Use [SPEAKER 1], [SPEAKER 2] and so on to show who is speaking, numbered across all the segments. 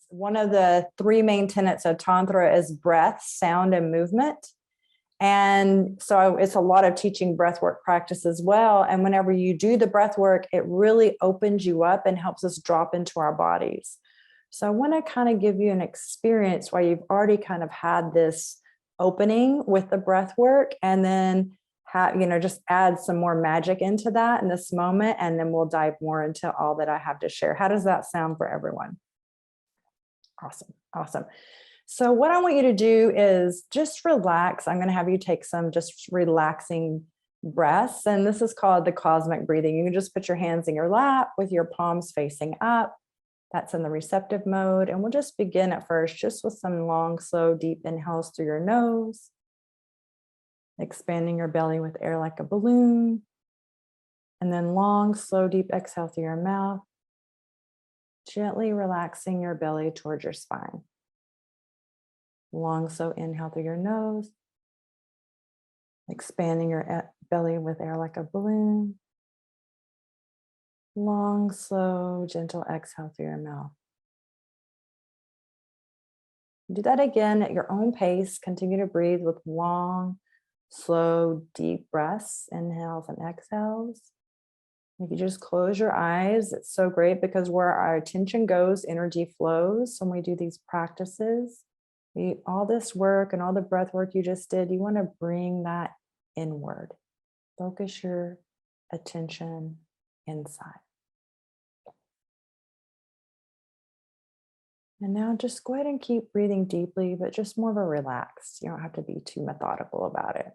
[SPEAKER 1] one of the three main tenets of Tantra is breath, sound, and movement. And so it's a lot of teaching breathwork practice as well. And whenever you do the breath work, it really opens you up and helps us drop into our bodies. So I want to kind of give you an experience where you've already kind of had this opening with the breath work, and then just add some more magic into that in this moment. And then we'll dive more into all that I have to share. How does that sound for everyone? Awesome. So what I want you to do is just relax. I'm going to have you take some just relaxing breaths. And this is called the cosmic breathing. You can just put your hands in your lap with your palms facing up. That's in the receptive mode. And we'll just begin at first just with some long, slow, deep inhales through your nose, expanding your belly with air like a balloon. And then long, slow, deep exhale through your mouth, gently relaxing your belly towards your spine. Long, slow inhale through your nose, expanding your belly with air like a balloon. Long, slow, gentle exhale through your mouth. Do that again at your own pace. Continue to breathe with long, slow, deep breaths, inhales and exhales. If you just close your eyes, it's so great because where our attention goes, energy flows. When we do these practices, all this work and all the breath work you just did, you want to bring that inward. Focus your attention inside. And now just go ahead and keep breathing deeply, but just more of a relaxed. You don't have to be too methodical about it.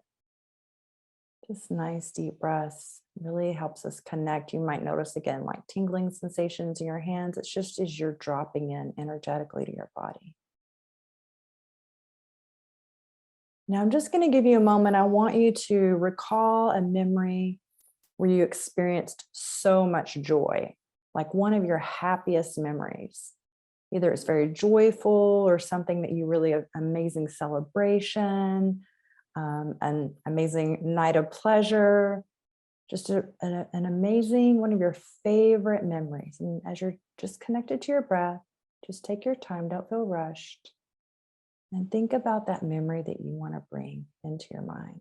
[SPEAKER 1] Just nice deep breaths really helps us connect. You might notice again, like tingling sensations in your hands. It's just as you're dropping in energetically to your body. Now I'm just going to give you a moment. I want you to recall a memory where you experienced so much joy, like one of your happiest memories. Either it's very joyful or something that you really, amazing celebration, an amazing night of pleasure, just an amazing, one of your favorite memories. And as you're just connected to your breath, just take your time, don't feel rushed. And think about that memory that you want to bring into your mind.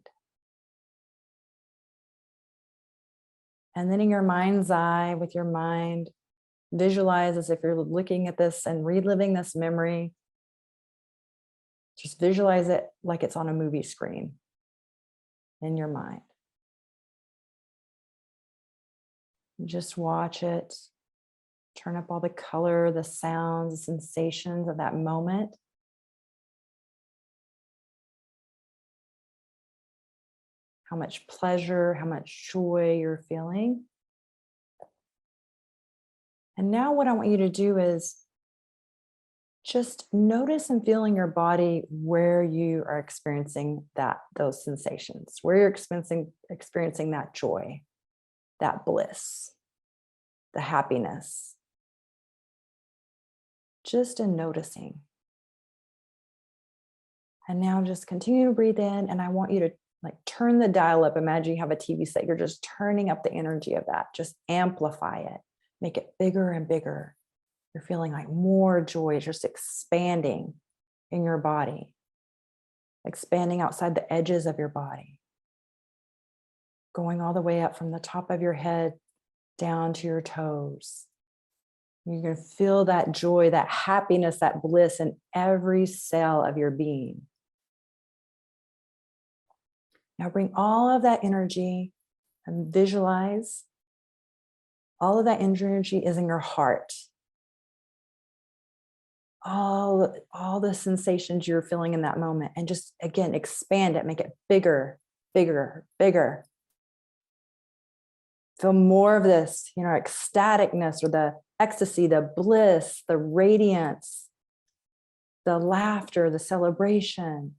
[SPEAKER 1] And then in your mind's eye, with your mind, visualize as if you're looking at this and reliving this memory. Just visualize it like it's on a movie screen in your mind. Just watch it. Turn up all the color, the sounds, the sensations of that moment. How much pleasure, how much joy you're feeling. And now what I want you to do is just notice and feel in your body where you are experiencing those sensations, where you're experiencing that joy, that bliss, the happiness. Just in noticing. And now just continue to breathe in, and I want you to turn the dial up. Imagine you have a TV set. You're just turning up the energy of that. Just amplify it. Make it bigger and bigger. You're feeling like more joy, just expanding in your body, expanding outside the edges of your body, going all the way up from the top of your head down to your toes. You're going to feel that joy, that happiness, that bliss in every cell of your being. Now bring all of that energy and visualize all of that energy is in your heart. All the sensations you're feeling in that moment, and just again expand it, make it bigger, bigger, bigger. Feel more of this, ecstaticness or the ecstasy, the bliss, the radiance, the laughter, the celebration.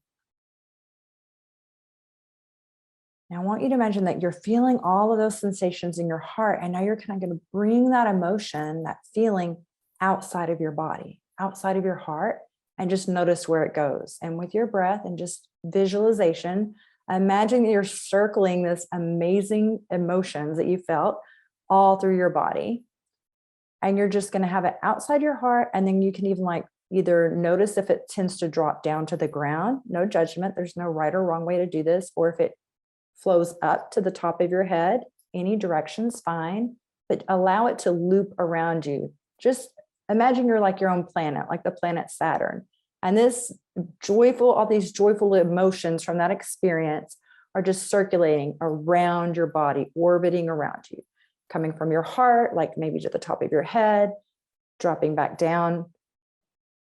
[SPEAKER 1] Now I want you to imagine that you're feeling all of those sensations in your heart, and now you're kind of going to bring that emotion, that feeling outside of your body, outside of your heart, and just notice where it goes. And with your breath and just visualization, imagine that you're circling this amazing emotions that you felt all through your body. And you're just going to have it outside your heart. And then you can even Either notice if it tends to drop down to the ground, no judgment, there's no right or wrong way to do this, or if it flows up to the top of your head, any direction's fine, but allow it to loop around you. Just imagine you're like your own planet, like the planet Saturn. And all these joyful emotions from that experience are just circulating around your body, orbiting around you, coming from your heart, like maybe to the top of your head, dropping back down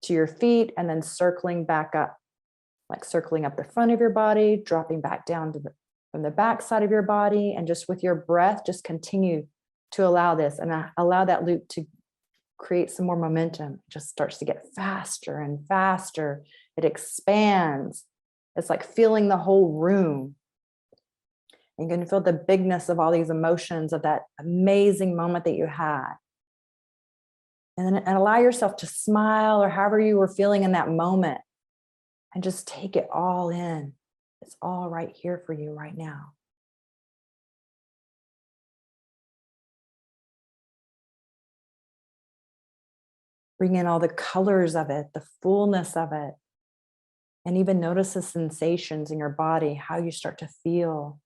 [SPEAKER 1] to your feet, and then circling back up, like circling up the front of your body, dropping back down from the back side of your body. And just with your breath, just continue to allow this and allow that loop to create some more momentum. It just starts to get faster and faster. It expands. It's like feeling the whole room. You can feel the bigness of all these emotions of that amazing moment that you had. And allow yourself to smile, or however you were feeling in that moment, and just take it all in. It's all right here for you right now. Bring in all the colors of it, the fullness of it, and even notice the sensations in your body, how you start to feel.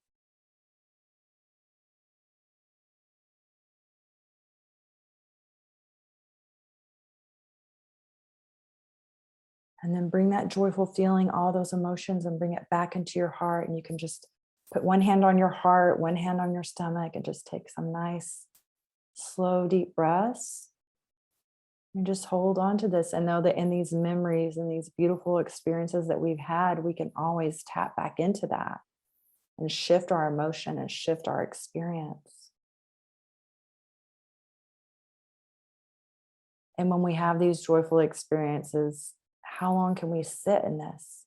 [SPEAKER 1] And then bring that joyful feeling, all those emotions, and bring it back into your heart. And you can just put one hand on your heart, one hand on your stomach, and just take some nice, slow, deep breaths. And just hold on to this and know that in these memories and these beautiful experiences that we've had, we can always tap back into that and shift our emotion and shift our experience. And when we have these joyful experiences, how long can we sit in this?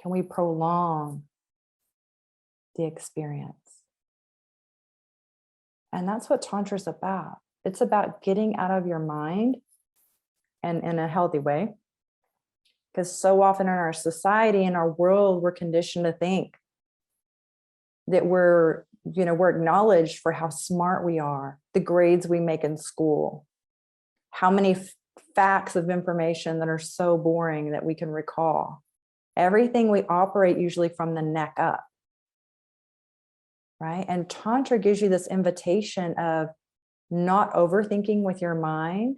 [SPEAKER 1] Can we prolong the experience? And that's what Tantra is about. It's about getting out of your mind, and in a healthy way. Because so often in our society, in our world, we're conditioned to think that we're acknowledged for how smart we are, the grades we make in school, how many facts of information that are so boring that we can recall. Everything we operate usually from the neck up. Right? And Tantra gives you this invitation of not overthinking with your mind,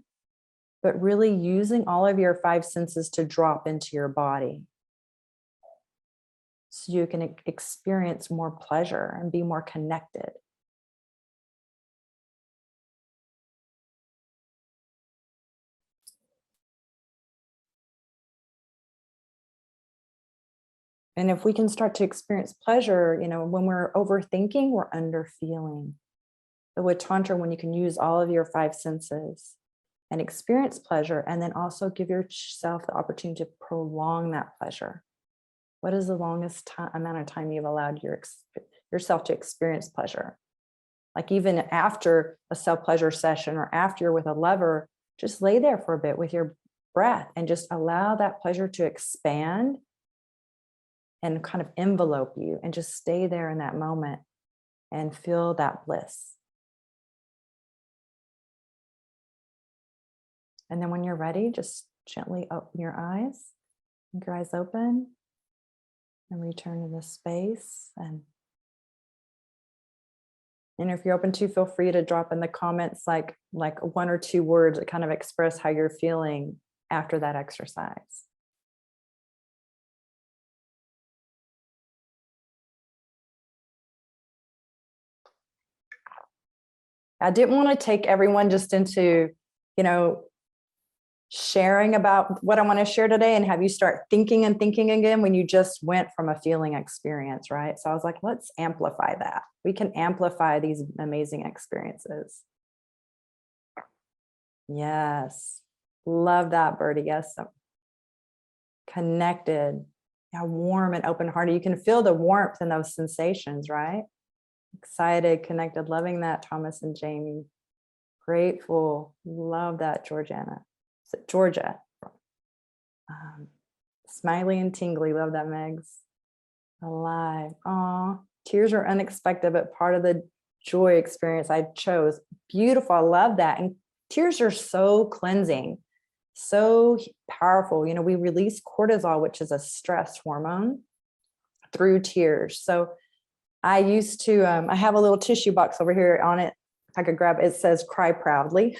[SPEAKER 1] but really using all of your five senses to drop into your body. So you can experience more pleasure and be more connected. And if we can start to experience pleasure, when we're overthinking, we're underfeeling. But with Tantra, when you can use all of your five senses and experience pleasure, and then also give yourself the opportunity to prolong that pleasure. What is the longest amount of time you've allowed yourself to experience pleasure? Like even after a self-pleasure session or after you're with a lover, just lay there for a bit with your breath and just allow that pleasure to expand and kind of envelope you, and just stay there in that moment and feel that bliss. And then when you're ready, just gently open your eyes, keep your eyes open, and return to the space. And if you're open to, feel free to drop in the comments like one or two words that kind of express how you're feeling after that exercise. I didn't want to take everyone just into, sharing about what I want to share today and have you start thinking and thinking again when you just went from a feeling experience, right? So I was like, let's amplify that. We can amplify these amazing experiences. Yes. Love that, Birdie. Yes. So connected, warm and open-hearted. You can feel the warmth in those sensations, right? Excited, connected, loving that, Thomas and Jamie. Grateful. Love that, Georgia. Smiley and tingly. Love that, Megs. Alive. Aw. Tears are unexpected, but part of the joy experience I chose. Beautiful. I love that. And Tears are so cleansing, so powerful. You know, we release cortisol, which is a stress hormone, through tears. So I used to, I have a little tissue box over here. On it, if I could grab it, it says cry proudly.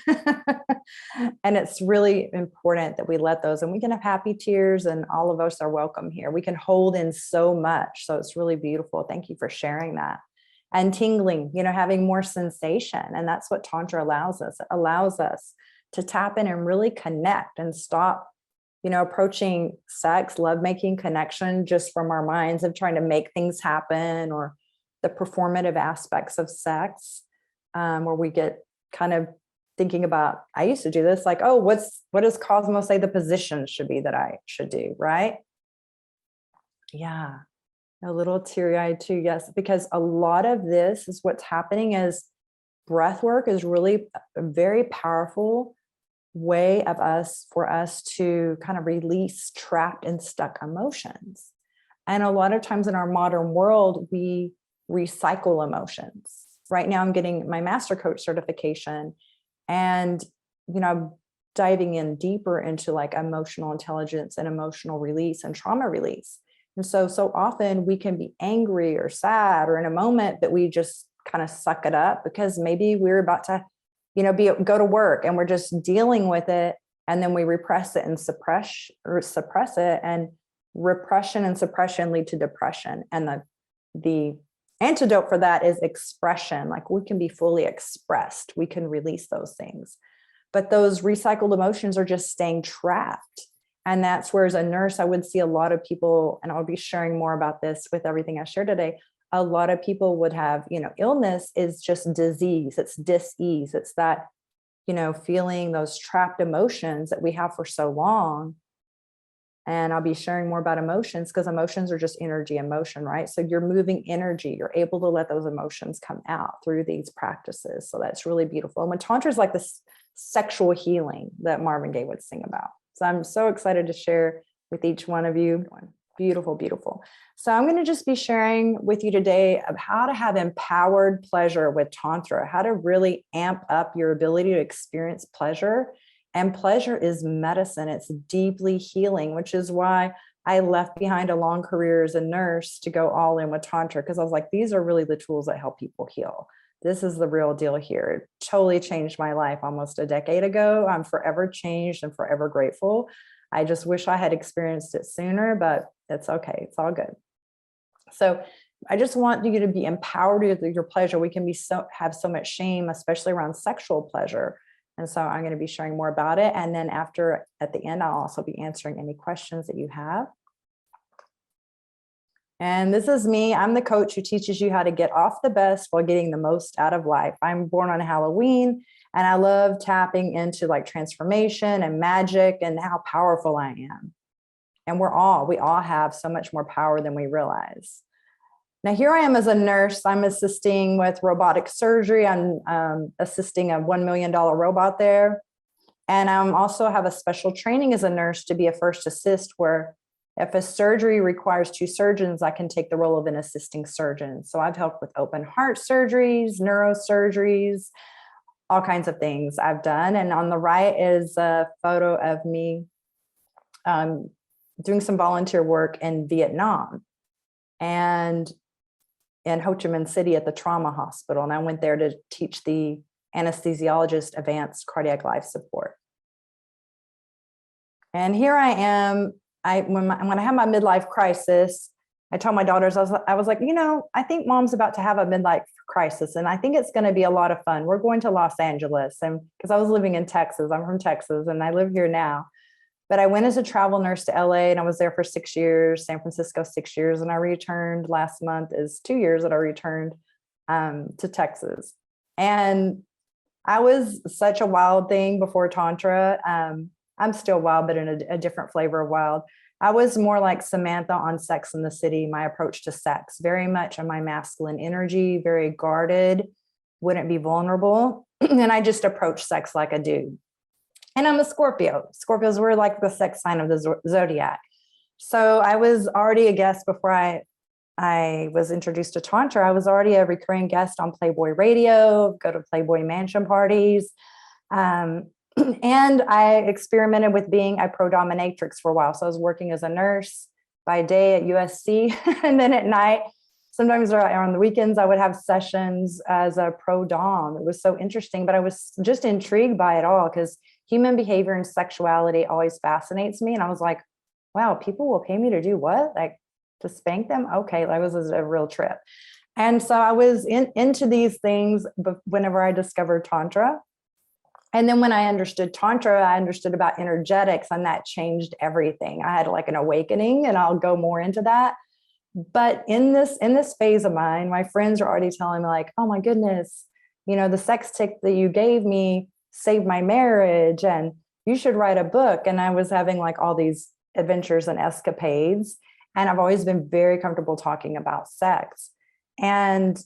[SPEAKER 1] And it's really important that we let those, and we can have happy tears, and all of us are welcome here. We can hold in so much. So it's really beautiful. Thank you for sharing that. And tingling, you know, having more sensation. And that's what Tantra allows us. It allows us to tap in and really connect and stop, you know, approaching sex, lovemaking, connection just from our minds of trying to make things happen, or the performative aspects of sex, where we get kind of thinking about, I used to do this, like, oh, what does Cosmos say the position should be that I should do, right? Yeah. A little teary-eyed too, yes, because a lot of this is what's happening is breath work is really a very powerful way for us to kind of release trapped and stuck emotions. And a lot of times in our modern world, we recycle emotions. Right now I'm getting my master coach certification, and, you know, I'm diving in deeper into like emotional intelligence and emotional release and trauma release. And so often we can be angry or sad or in a moment that we just kind of suck it up because maybe we're about to, you know, go to work and we're just dealing with it. And then we repress it and suppress it. And repression and suppression lead to depression. And the antidote for that is expression. Like, we can be fully expressed. We can release those things. But those recycled emotions are just staying trapped. And that's where, as a nurse, I would see a lot of people, and I'll be sharing more about this with everything I shared today. A lot of people would have, you know, illness is just disease. It's dis-ease. It's that, you know, feeling those trapped emotions that we have for so long. And I'll be sharing more about emotions, because emotions are just energy and motion, right? So you're moving energy. You're able to let those emotions come out through these practices. So that's really beautiful. And when Tantra is like this sexual healing that Marvin Gaye would sing about. So I'm so excited to share with each one of you. Beautiful, beautiful. So I'm going to just be sharing with you today of how to have empowered pleasure with Tantra, how to really amp up your ability to experience pleasure. And pleasure is medicine. It's deeply healing, which is why I left behind a long career as a nurse to go all in with Tantra, because I was like, these are really the tools that help people heal. This is the real deal here. It totally changed my life almost a decade ago. I'm forever changed and forever grateful. I just wish I had experienced it sooner, but it's okay. It's all good. So I just want you to be empowered with your pleasure. We can have so much shame, especially around sexual pleasure. And so I'm going to be sharing more about it. And then at the end, I'll also be answering any questions that you have. And this is me. I'm the coach who teaches you how to get off the best while getting the most out of life. I'm born on Halloween, and I love tapping into like transformation and magic and how powerful I am. And we all have so much more power than we realize. Now, here I am as a nurse. I'm assisting with robotic surgery. I'm assisting a $1 million robot there. And I also have a special training as a nurse to be a first assist, where if a surgery requires 2 surgeons, I can take the role of an assisting surgeon. So I've helped with open heart surgeries, neurosurgeries, all kinds of things I've done. And on the right is a photo of me doing some volunteer work in Vietnam and in Ho Chi Minh City at the trauma hospital. And I went there to teach the anesthesiologist advanced cardiac life support. And here I am. When I had my midlife crisis, I told my daughters, I was like, you know, I think mom's about to have a midlife crisis, and I think it's going to be a lot of fun. We're going to Los Angeles, and because I was living in Texas, I'm from Texas, and I live here now. But I went as a travel nurse to LA, and I was there for 6 years, San Francisco 6 years, and I returned last month is 2 years that I returned to Texas. And I was such a wild thing before Tantra. I'm still wild, but in a different flavor of wild. I was more like Samantha on Sex and the City, my approach to sex, very much on my masculine energy, very guarded, wouldn't be vulnerable. And I just approached sex like a dude. And I'm a Scorpio. Scorpios were like the sex sign of the zodiac. So I was already a guest before I was introduced to Tantra. I was already a recurring guest on Playboy Radio, go to Playboy Mansion parties. And I experimented with being a pro dominatrix for a while. So I was working as a nurse by day at USC, and then at night, sometimes on the weekends, I would have sessions as a pro dom. It was so interesting, but I was just intrigued by it all because human behavior and sexuality always fascinates me. And I was like, wow, people will pay me to do what? Like to spank them? Okay, that was a real trip. And so I was into these things whenever I discovered Tantra. And then when I understood Tantra, I understood about energetics, and that changed everything. I had like an awakening, and I'll go more into that. But in this phase of mine, my friends are already telling me like, oh my goodness, the sex tip that you gave me saved my marriage, and you should write a book. And I was having like all these adventures and escapades. And I've always been very comfortable talking about sex. And,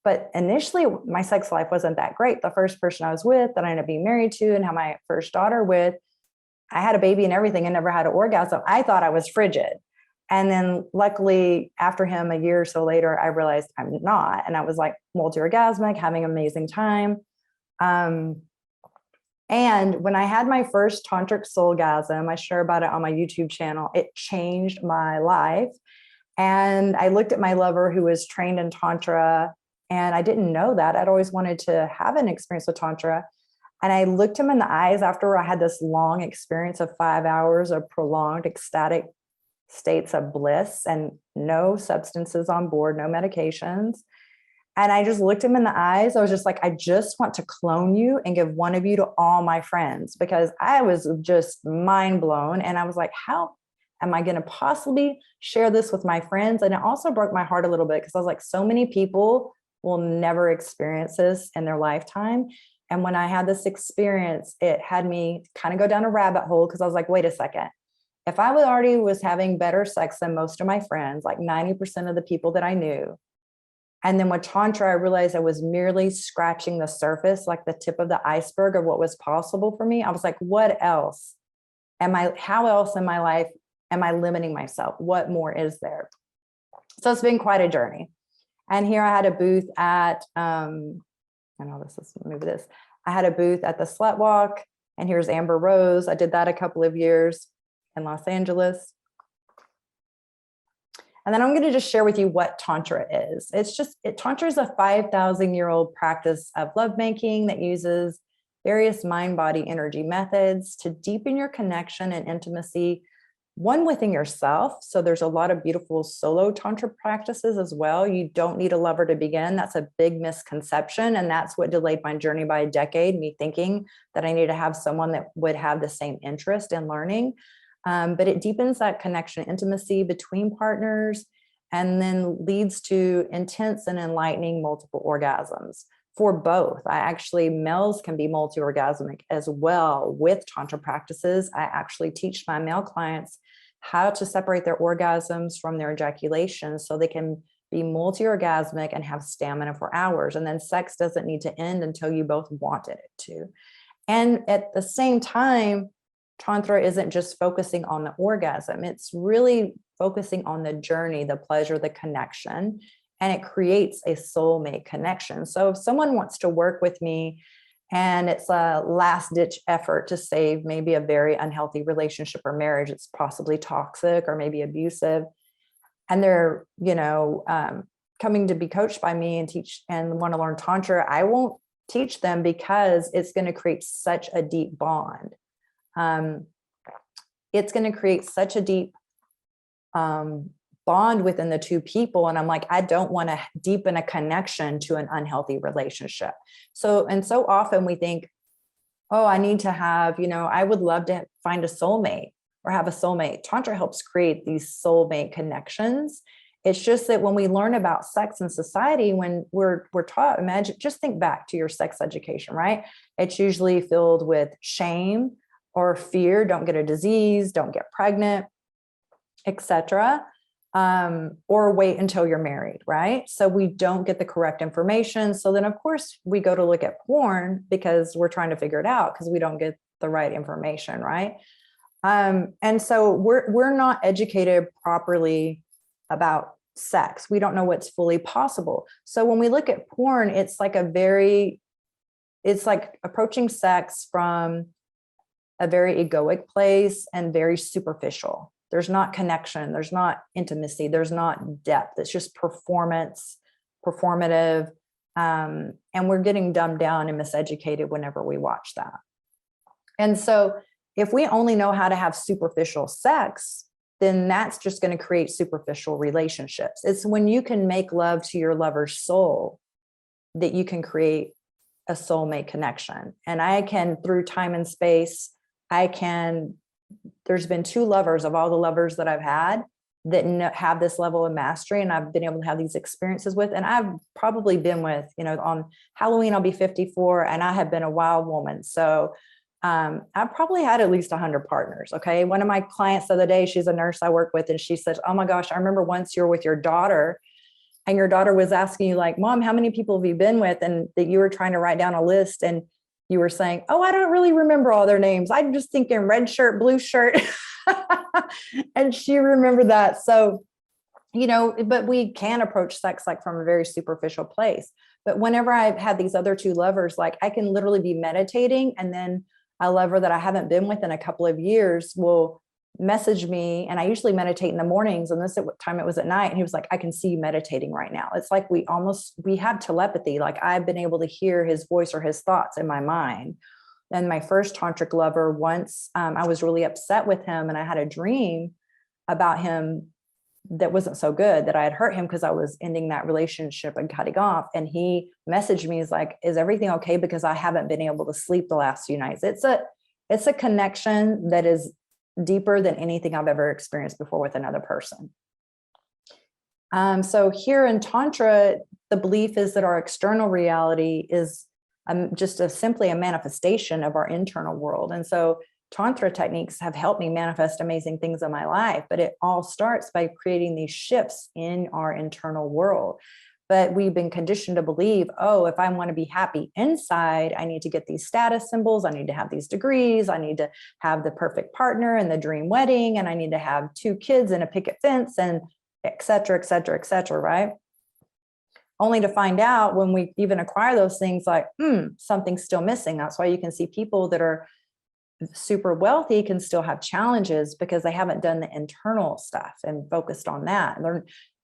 [SPEAKER 1] but initially my sex life wasn't that great. The first person I was with that I ended up being married to and had my first daughter with, I had a baby and everything and never had an orgasm. I thought I was frigid. And then luckily after him, a year or so later, I realized I'm not. And I was like multi-orgasmic, having an amazing time. And when I had my first tantric soulgasm, I share about it on my YouTube channel. It changed my life. And I looked at my lover who was trained in Tantra, and I didn't know that. I'd always wanted to have an experience with Tantra. And I looked him in the eyes after I had this long experience of 5 hours of prolonged ecstatic states of bliss and no substances on board, no medications. And I just looked him in the eyes. I was just like, I just want to clone you and give one of you to all my friends, because I was just mind blown. And I was like, how am I going to possibly share this with my friends? And it also broke my heart a little bit because I was like, so many people will never experience this in their lifetime. And when I had this experience, it had me kind of go down a rabbit hole because I was like, wait a second. If I already was having better sex than most of my friends, like 90% of the people that I knew, and then with Tantra, I realized I was merely scratching the surface, like the tip of the iceberg of what was possible for me. I was like, what else how else in my life am I limiting myself? What more is there? So it's been quite a journey. And here I had a booth at, I had a booth at the Slut Walk, and here's Amber Rose. I did that a couple of years in Los Angeles. And then I'm going to just share with you what Tantra is. Tantra is a 5,000-year-old practice of lovemaking that uses various mind-body energy methods to deepen your connection and intimacy, one within yourself. So there's a lot of beautiful solo Tantra practices as well. You don't need a lover to begin. That's a big misconception. And that's what delayed my journey by a decade, me thinking that I need to have someone that would have the same interest in learning. But it deepens that connection, intimacy between partners, and then leads to intense and enlightening multiple orgasms for both. Males can be multi-orgasmic as well with Tantra practices. I actually teach my male clients how to separate their orgasms from their ejaculations so they can be multi-orgasmic and have stamina for hours. And then sex doesn't need to end until you both wanted it to. And at the same time, Tantra isn't just focusing on the orgasm. It's really focusing on the journey, the pleasure, the connection, and it creates a soulmate connection. So if someone wants to work with me and it's a last ditch effort to save maybe a very unhealthy relationship or marriage, it's possibly toxic or maybe abusive, and they're, coming to be coached by me and teach and want to learn Tantra, I won't teach them because it's going to create such a deep bond. It's going to create such a deep bond within the two people. And I'm like, I don't want to deepen a connection to an unhealthy relationship. So often we think, oh, I need to have, I would love to find a soulmate or have a soulmate. Tantra helps create these soulmate connections. It's just that when we learn about sex in society, when we're taught, just think back to your sex education, right? It's usually filled with shame or fear, don't get a disease, don't get pregnant, etc. Or wait until you're married, right? So we don't get the correct information. So then, of course, we go to look at porn because we're trying to figure it out because we don't get the right information, right? And so we're not educated properly about sex. We don't know what's fully possible. So when we look at porn, it's like a very it's like approaching sex from a very egoic place and very superficial. There's not connection, there's not intimacy, there's not depth. It's just performance, performative. And we're getting dumbed down and miseducated whenever we watch that. And so if we only know how to have superficial sex, then that's just going to create superficial relationships. It's when you can make love to your lover's soul that you can create a soulmate connection. And I can, through time and space, there's been 2 lovers of all the lovers that I've had that have this level of mastery, and I've been able to have these experiences with. And I've probably been with, on Halloween, I'll be 54, and I have been a wild woman. So I've probably had at least 100 partners. Okay. One of my clients the other day, she's a nurse I work with, and she said, oh my gosh, I remember once you were with your daughter and your daughter was asking you like, Mom, how many people have you been with? And that you were trying to write down a list, and you were saying, oh, I don't really remember all their names. I'm just thinking red shirt, blue shirt. And she remembered that. So, but we can approach sex like from a very superficial place. But whenever I've had these other 2 lovers, like I can literally be meditating, and then a lover that I haven't been with in a couple of years will message me. And I usually meditate in the mornings, and this time it was at night. And he was like, I can see you meditating right now. It's like we have telepathy. Like I've been able to hear his voice or his thoughts in my mind. And my first tantric lover, once I was really upset with him, and I had a dream about him that wasn't so good, that I had hurt him because I was ending that relationship and cutting off. And he messaged me, he's like, is everything okay? Because I haven't been able to sleep the last few nights. It's a connection that is deeper than anything I've ever experienced before with another person. So here in Tantra, the belief is that our external reality is just simply a manifestation of our internal world. And so Tantra techniques have helped me manifest amazing things in my life, but it all starts by creating these shifts in our internal world. But we've been conditioned to believe, oh, if I want to be happy inside, I need to get these status symbols. I need to have these degrees. I need to have the perfect partner and the dream wedding. And I need to have 2 kids and a picket fence and et cetera, et cetera, et cetera, right? Only to find out when we even acquire those things like, something's still missing. That's why you can see people that are super wealthy can still have challenges because they haven't done the internal stuff and focused on that.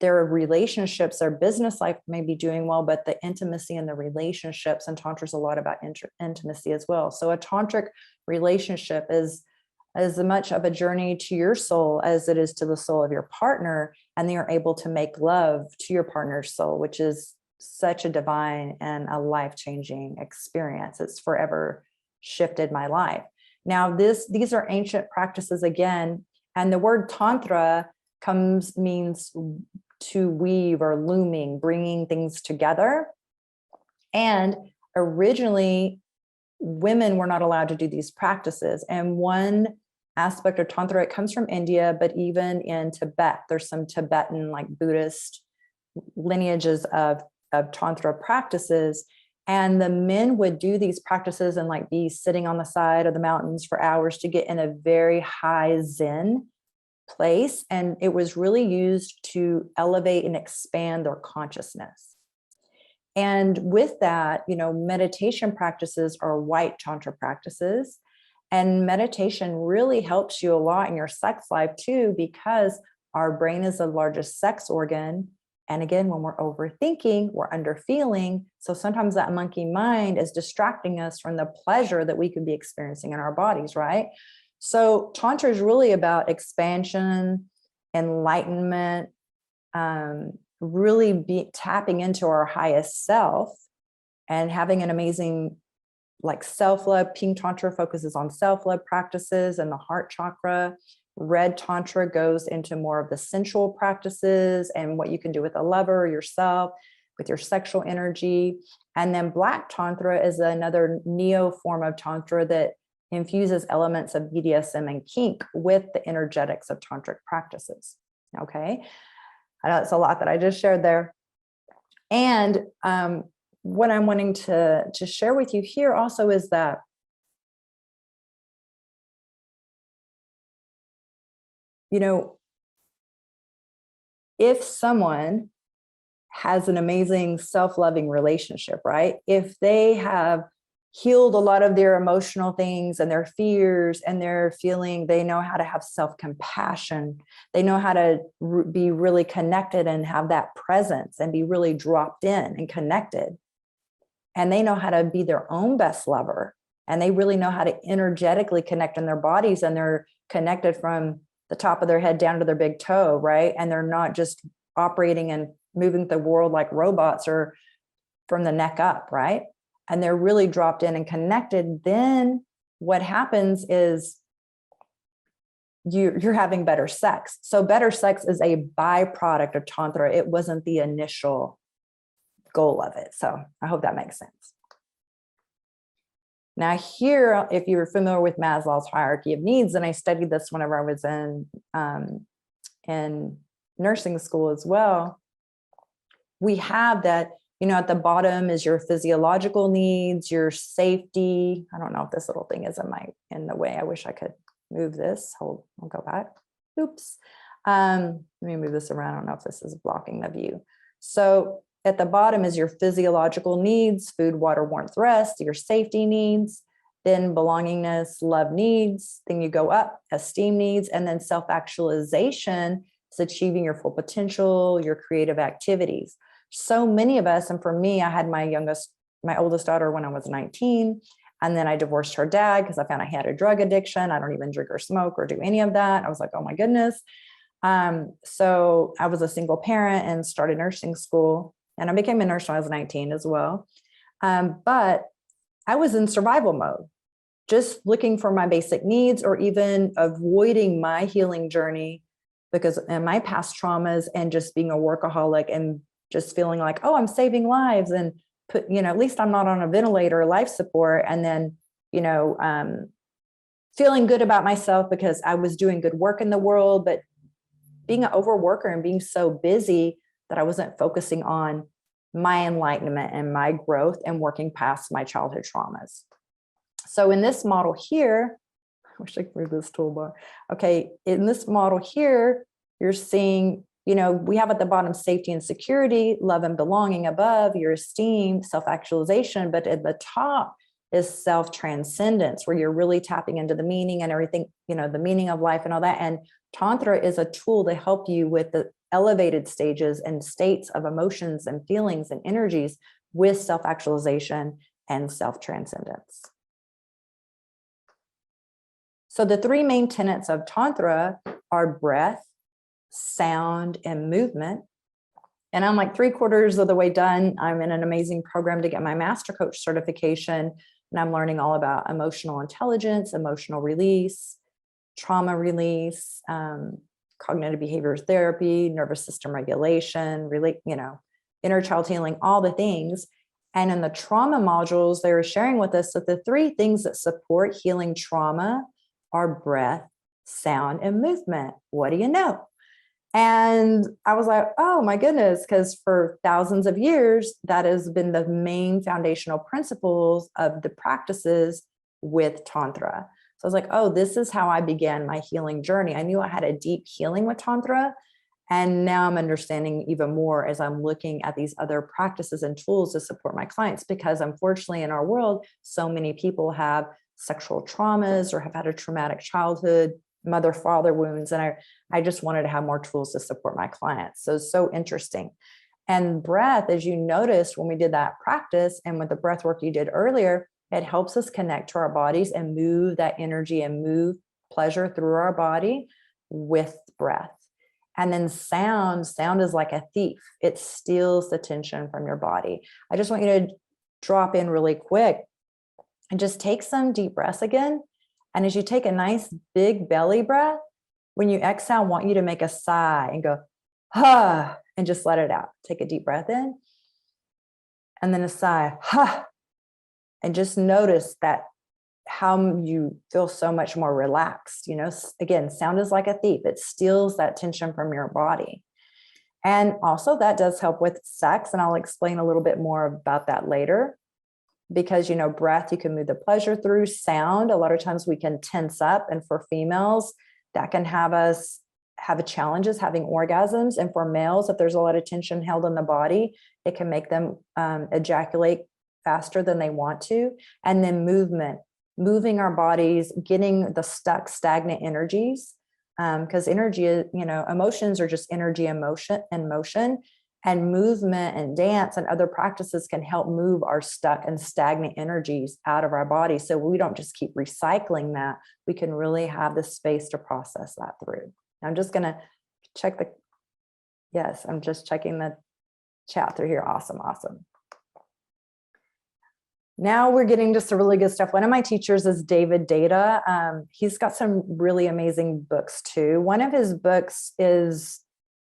[SPEAKER 1] Their relationships, their business life may be doing well, but the intimacy and the relationships, and Tantra is a lot about intimacy as well. So a tantric relationship is as much of a journey to your soul as it is to the soul of your partner. And they are able to make love to your partner's soul, which is such a divine and a life-changing experience. It's forever shifted my life. Now, these are ancient practices again, and the word tantra means to weave or looming, bringing things together. And originally, women were not allowed to do these practices. And one aspect of tantra, it comes from India, but even in Tibet, there's some Tibetan like Buddhist lineages of tantra practices. And the men would do these practices and like be sitting on the side of the mountains for hours to get in a very high Zen place. And it was really used to elevate and expand their consciousness. And with that, meditation practices are white tantra practices. And meditation really helps you a lot in your sex life too, because our brain is the largest sex organ. And again, when we're overthinking, we're underfeeling. So sometimes that monkey mind is distracting us from the pleasure that we could be experiencing in our bodies, right? So Tantra is really about expansion, enlightenment, really tapping into our highest self and having an amazing like self-love. Pink Tantra focuses on self-love practices and the heart chakra. Red Tantra goes into more of the sensual practices and what you can do with a lover or yourself, with your sexual energy. And then Black Tantra is another neo form of Tantra that infuses elements of BDSM and kink with the energetics of tantric practices. Okay. I know it's a lot that I just shared there. And what I'm wanting to share with you here also is that if someone has an amazing self-loving relationship, right? If they have healed a lot of their emotional things and their fears, and they're feeling, they know how to have self-compassion. They know how to be really connected and have that presence and be really dropped in and connected. And they know how to be their own best lover. And they really know how to energetically connect in their bodies, and they're connected from the top of their head down to their big toe, right? And they're not just operating and moving the world like robots or from the neck up, right? And they're really dropped in and connected. Then what happens is you're having better sex. So better sex is a byproduct of Tantra. It wasn't the initial goal of it. So I hope that makes sense. Now here, if you're familiar with Maslow's hierarchy of needs, and I studied this whenever I was in nursing school as well, we have that, you know, at the bottom is your physiological needs, your safety. I don't know if this little thing is in the way. I wish I could move this. I'll go back. Oops. Let me move this around. I don't know if this is blocking the view. So at the bottom is your physiological needs, food, water, warmth, rest, your safety needs, then belongingness, love needs. Then you go up, esteem needs, and then self-actualization is achieving your full potential, your creative activities. So many of us, and for me, I had my oldest daughter when I was 19, and then I divorced her dad because I found I had a drug addiction. I don't even drink or smoke or do any of that. I was like, oh my goodness. So I was a single parent and started nursing school, and I became a nurse when I was 19 as well. But I was in survival mode, just looking for my basic needs, or even avoiding my healing journey because of my past traumas, and just being a workaholic and just feeling like, oh, I'm saving lives, and at least I'm not on a ventilator or life support. And then, feeling good about myself because I was doing good work in the world, but being an overworker and being so busy that I wasn't focusing on my enlightenment and my growth and working past my childhood traumas. So in this model here, I wish I could move this toolbar. Okay, in this model here, you're seeing, we have at the bottom safety and security, love and belonging above, your esteem, self-actualization, but at the top is self-transcendence, where you're really tapping into the meaning and everything, the meaning of life and all that. And Tantra is a tool to help you with the elevated stages and states of emotions and feelings and energies with self-actualization and self-transcendence. So the three main tenets of Tantra are breath, sound, and movement. And I'm like 3/4 of the way done. I'm in an amazing program to get my Master Coach certification, and I'm learning all about emotional intelligence, emotional release, trauma release, cognitive behavior therapy, nervous system regulation, inner child healing, all the things. And in the trauma modules, they were sharing with us that the three things that support healing trauma are breath, sound, and movement. What do you know? And I was like, oh my goodness, because for thousands of years, that has been the main foundational principles of the practices with Tantra. So I was like, oh, this is how I began my healing journey. I knew I had a deep healing with Tantra. And now I'm understanding even more as I'm looking at these other practices and tools to support my clients, because unfortunately in our world, so many people have sexual traumas or have had a traumatic childhood, mother, father wounds. And I just wanted to have more tools to support my clients. So it's so interesting. And breath, as you noticed when we did that practice and with the breath work you did earlier, it helps us connect to our bodies and move that energy and move pleasure through our body with breath. And then sound is like a thief. It steals the tension from your body. I just want you to drop in really quick and just take some deep breaths again. And as you take a nice big belly breath, when you exhale, I want you to make a sigh and go, ha, and just let it out. Take a deep breath in and then a sigh, ha, and just notice that how you feel so much more relaxed. Again, sound is like a thief. It steals that tension from your body. And also that does help with sex. And I'll explain a little bit more about that later. Because, breath, you can move the pleasure through. Sound, a lot of times we can tense up. And for females, that can have us have challenges having orgasms. And for males, if there's a lot of tension held in the body, it can make them ejaculate faster than they want to. And then moving our bodies, getting the stuck, stagnant energies. Because energy is, emotions are just energy, emotion, and motion. And movement and dance and other practices can help move our stuck and stagnant energies out of our body. So we don't just keep recycling that. We can really have the space to process that through. I'm just going to check I'm just checking the chat through here. Awesome. Now we're getting to some really good stuff. One of my teachers is David Data. He's got some really amazing books too. One of his books is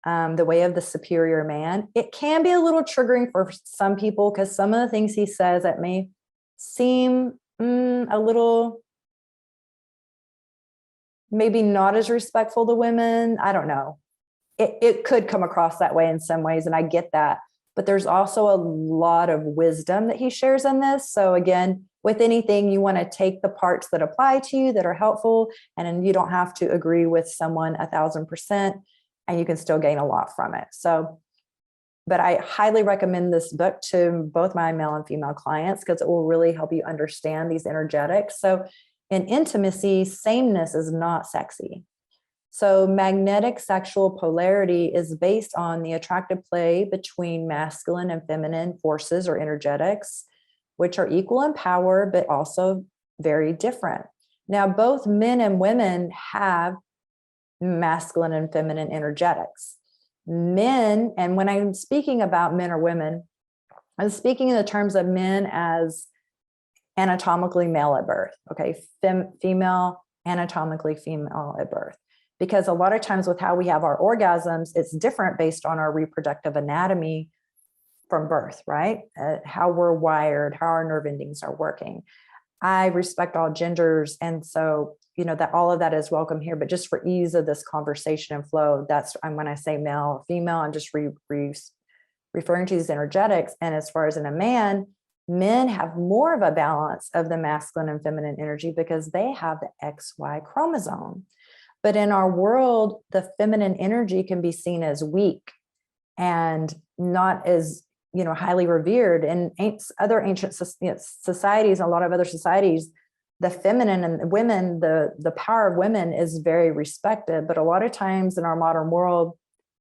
[SPEAKER 1] The Way of the Superior Man. It can be a little triggering for some people because some of the things he says that may seem a little maybe not as respectful to women. I don't know. It could come across that way in some ways, and I get that. But there's also a lot of wisdom that he shares in this. So again, with anything, you want to take the parts that apply to you that are helpful, and then you don't have to agree with someone 1,000%, and you can still gain a lot from it. So, but I highly recommend this book to both my male and female clients because it will really help you understand these energetics. So in intimacy, sameness is not sexy. So magnetic sexual polarity is based on the attractive play between masculine and feminine forces or energetics, which are equal in power, but also very different. Now, both men and women have masculine and feminine energetics. Men, and when I'm speaking about men or women, I'm speaking in the terms of men as anatomically male at birth, okay? Female, anatomically female at birth. Because a lot of times with how we have our orgasms, it's different based on our reproductive anatomy from birth, right? How we're wired, how our nerve endings are working. I respect all genders. And so, that all of that is welcome here, but just for ease of this conversation and flow, when I say male or female, I'm just referring to these energetics. And as far as in a man, men have more of a balance of the masculine and feminine energy because they have the XY chromosome. But in our world, the feminine energy can be seen as weak and not as, highly revered. In other ancient societies, a lot of other societies, the feminine and women, the power of women is very respected. But a lot of times in our modern world,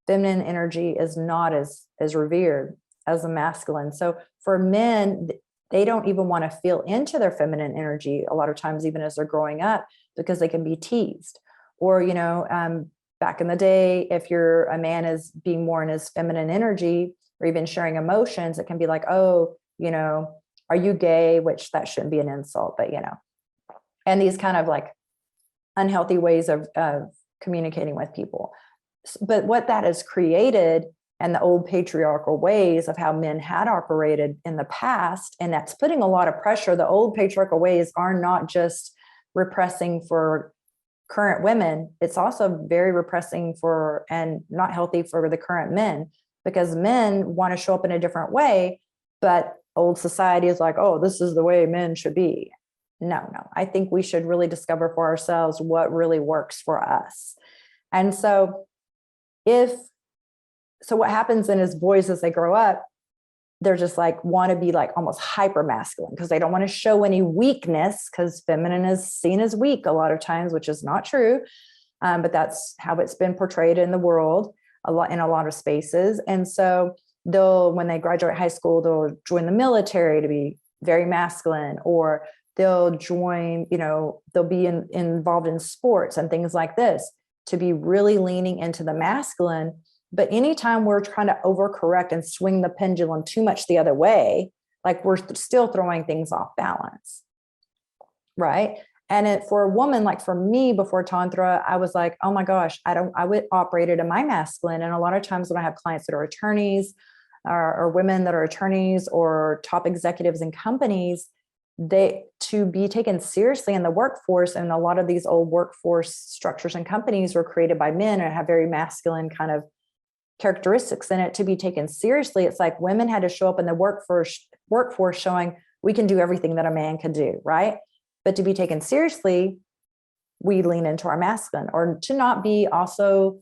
[SPEAKER 1] feminine energy is not as revered as the masculine. So for men, they don't even want to feel into their feminine energy a lot of times, even as they're growing up, because they can be teased. Or, back in the day, if a man is being more in his feminine energy or even sharing emotions, it can be like, oh, are you gay? Which that shouldn't be an insult, but, and these kind of like unhealthy ways of communicating with people. But what that has created and the old patriarchal ways of how men had operated in the past, and that's putting a lot of pressure. The old patriarchal ways are not just repressing for current women, it's also very repressing for and not healthy for the current men, because men want to show up in a different way, but old society is like, oh, this is the way men should be. No, I think we should really discover for ourselves what really works for us. And so what happens then is boys, as they grow up, they're just like want to be like almost hyper masculine because they don't want to show any weakness, because feminine is seen as weak a lot of times, which is not true. But that's how it's been portrayed in the world in a lot of spaces. And so when they graduate high school, they'll join the military to be very masculine, or they'll join, they'll be involved in sports and things like this to be really leaning into the masculine. But anytime we're trying to overcorrect and swing the pendulum too much the other way, like we're still throwing things off balance, right? And for a woman, like for me before Tantra, I was like, oh my gosh, I would operated in my masculine. And a lot of times when I have clients that are attorneys or women that are attorneys or top executives in companies, to be taken seriously in the workforce, and a lot of these old workforce structures and companies were created by men and have very masculine kind of characteristics in it. To be taken seriously, it's like women had to show up in the workforce showing we can do everything that a man can do, right? But to be taken seriously, we lean into our masculine, or to not be also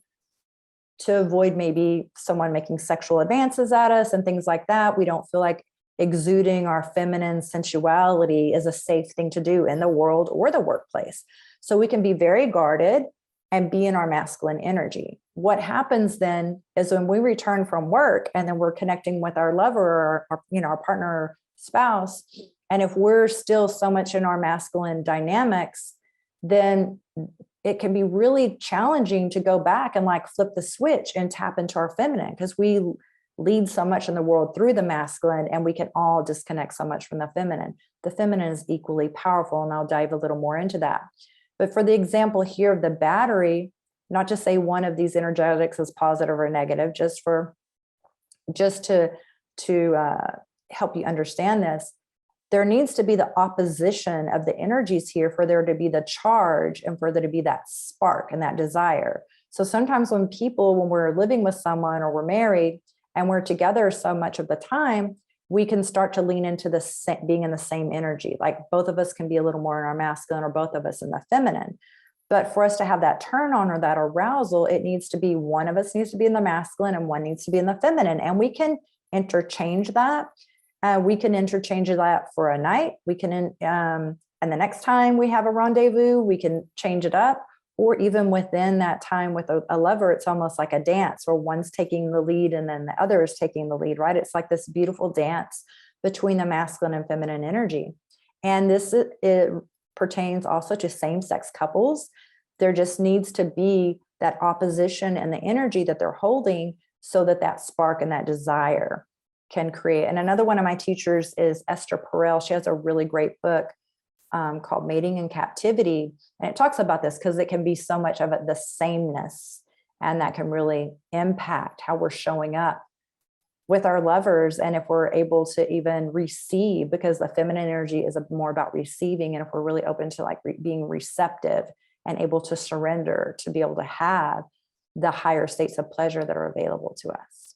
[SPEAKER 1] to avoid maybe someone making sexual advances at us and things like that. We don't feel like exuding our feminine sensuality is a safe thing to do in the world or the workplace. So we can be very guarded and be in our masculine energy. What happens then is when we return from work and then we're connecting with our lover or our partner or spouse, and if we're still so much in our masculine dynamics, then it can be really challenging to go back and like flip the switch and tap into our feminine, because we lead so much in the world through the masculine, and we can all disconnect so much from the feminine. The feminine is equally powerful, and I'll dive a little more into that. But for the example here of the battery, not to say one of these energetics is positive or negative, just to help you understand this, there needs to be the opposition of the energies here for there to be the charge and for there to be that spark and that desire. So sometimes when we're living with someone or we're married and we're together so much of the time, we can start to lean into being in the same energy. Like both of us can be a little more in our masculine or both of us in the feminine. But for us to have that turn on or that arousal, it needs to be one of us needs to be in the masculine and one needs to be in the feminine. And we can interchange that. We can interchange that for a night. We can, and the next time we have a rendezvous, we can change it up. Or even within that time with a lover, it's almost like a dance where one's taking the lead and then the other is taking the lead, right? It's like this beautiful dance between the masculine and feminine energy. And it pertains also to same-sex couples. There just needs to be that opposition and the energy that they're holding so that spark and that desire can create. And another one of my teachers is Esther Perel. She has a really great book called Mating in Captivity. And it talks about this because it can be so much of the sameness, and that can really impact how we're showing up with our lovers. And if we're able to even receive, because the feminine energy is more about receiving. And if we're really open to like being receptive and able to surrender to be able to have the higher states of pleasure that are available to us.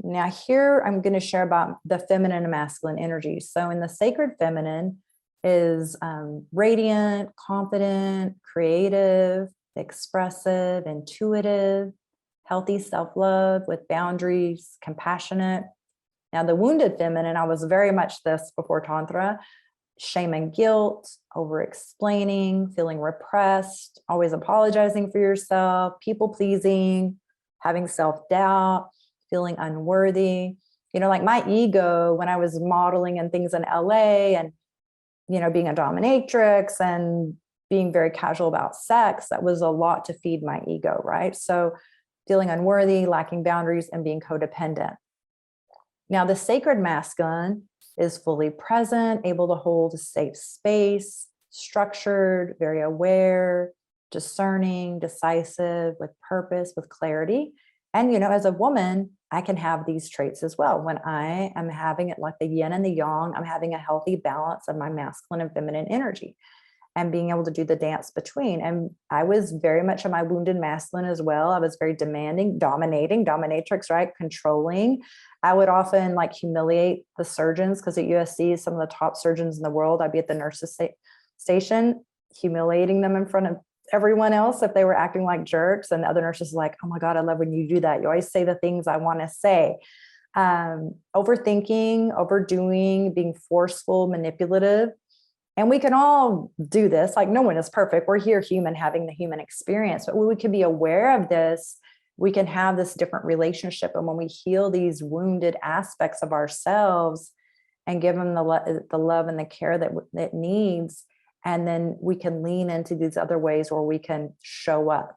[SPEAKER 1] Now here I'm going to share about the feminine and masculine energy. So in the sacred feminine is radiant, confident, creative, expressive, intuitive, healthy self-love with boundaries, compassionate. Now the wounded feminine, I was very much this before Tantra, shame and guilt, over-explaining, feeling repressed, always apologizing for yourself, people-pleasing, having self-doubt, feeling unworthy. Like my ego when I was modeling and things in LA and, being a dominatrix and being very casual about sex, that was a lot to feed my ego, right? So feeling unworthy, lacking boundaries, and being codependent. Now the sacred masculine is fully present, able to hold a safe space, structured, very aware, discerning, decisive, with purpose, with clarity. And, as a woman, I can have these traits as well. When I am having it like the yin and the yang, I'm having a healthy balance of my masculine and feminine energy and being able to do the dance between. And I was very much in my wounded masculine as well. I was very demanding, dominating, dominatrix, right? Controlling. I would often like humiliate the surgeons, because at USC, some of the top surgeons in the world, I'd be at the nurses station, humiliating them in front of everyone else if they were acting like jerks. And the other nurses like, oh my God, I love when you do that. You always say the things I want to say. Overthinking, overdoing, being forceful, manipulative. And we can all do this. Like no one is perfect. We're here human, having the human experience, but when we can be aware of this, we can have this different relationship. And when we heal these wounded aspects of ourselves and give them the love and the care that it needs, and then we can lean into these other ways where we can show up.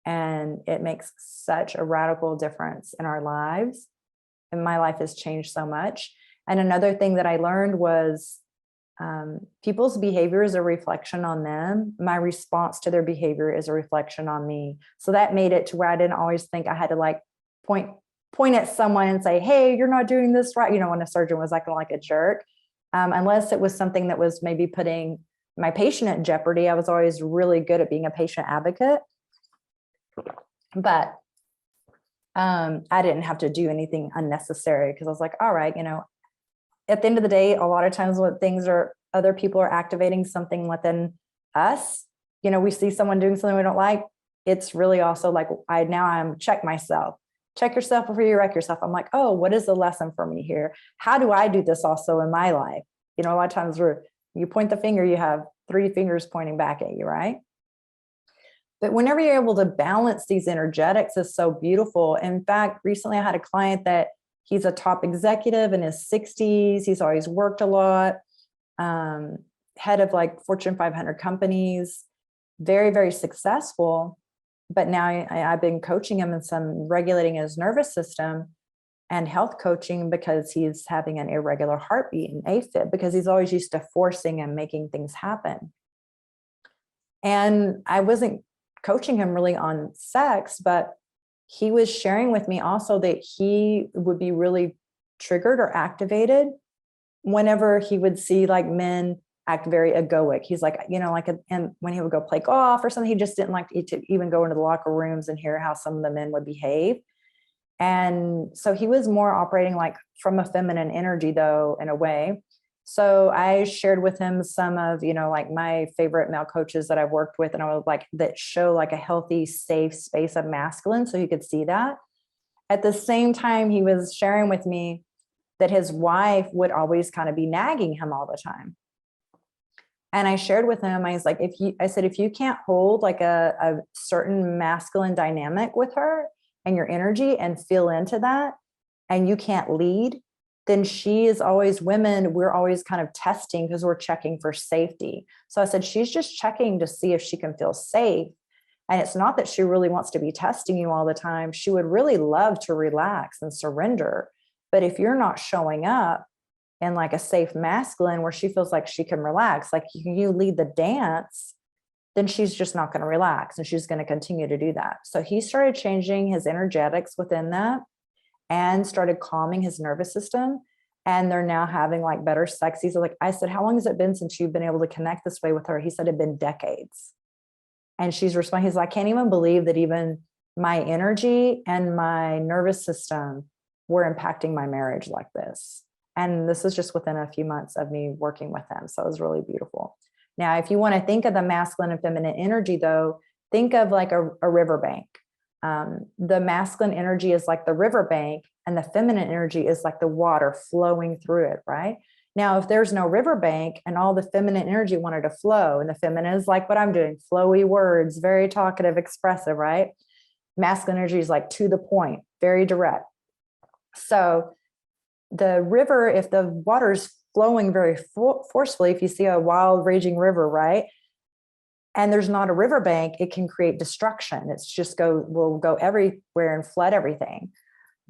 [SPEAKER 1] And it makes such a radical difference in our lives. And my life has changed so much. And another thing that I learned was people's behavior is a reflection on them. My response to their behavior is a reflection on me. So that made it to where I didn't always think I had to like point at someone and say, hey, you're not doing this right. When a surgeon was acting like a jerk, unless it was something that was maybe putting my patient at jeopardy. I was always really good at being a patient advocate, but I didn't have to do anything unnecessary, because I was like, all right, at the end of the day, a lot of times when other people are activating something within us, we see someone doing something we don't like. It's really also like, I'm check myself. check yourself before you wreck yourself. I'm like, oh, what is the lesson for me here? How do I do this also in my life? You know, a lot of times you point the finger, you have 3 fingers pointing back at you, right? But whenever you're able to balance these energetics is so beautiful. In fact, recently I had a client that he's a top executive in his 60s. He's always worked a lot, head of like Fortune 500 companies, very, very successful. But now I've been coaching him in some regulating his nervous system and health coaching because he's having an irregular heartbeat and AFib because he's always used to forcing and making things happen. And I wasn't coaching him really on sex, but he was sharing with me also that he would be really triggered or activated whenever he would see like men act very egoic. He's like, you know, and when he would go play golf or something, he just didn't like to even go into the locker rooms and hear how some of the men would behave. And so he was more operating like from a feminine energy though, in a way. So I shared with him some of, you know, like my favorite male coaches that I've worked with, and I would like that show like a healthy, safe space of masculine. So he could see that. At the same time, he was sharing with me that his wife would always kind of be nagging him all the time. And I shared with him, I was like, if you can't hold like a certain masculine dynamic with her and your energy and feel into that, and you can't lead, then she is always we're always kind of testing because we're checking for safety. So I said, she's just checking to see if she can feel safe. And it's not that she really wants to be testing you all the time. She would really love to relax and surrender. But if you're not showing up in like a safe masculine where she feels like she can relax, like you lead the dance, then she's just not going to relax and she's going to continue to do that. So he started changing his energetics within that and started calming his nervous system. And they're now having like better sex. He's like, I said, how long has it been since you've been able to connect this way with her? He said, it'd been decades. And she's responding, he's like, I can't even believe that even my energy and my nervous system were impacting my marriage like this. And this is just within a few months of me working with him. So it was really beautiful. Now, if you want to think of the masculine and feminine energy, though, think of like a riverbank. The masculine energy is like the riverbank and the feminine energy is like the water flowing through it, right? Now, if there's no riverbank and all the feminine energy wanted to flow, and the feminine is like what I'm doing, flowy words, very talkative, expressive, right? Masculine energy is like to the point, very direct. So the river, if the water's flowing very forcefully, if you see a wild raging river, right? And there's not a riverbank, it can create destruction. It's just will go everywhere and flood everything.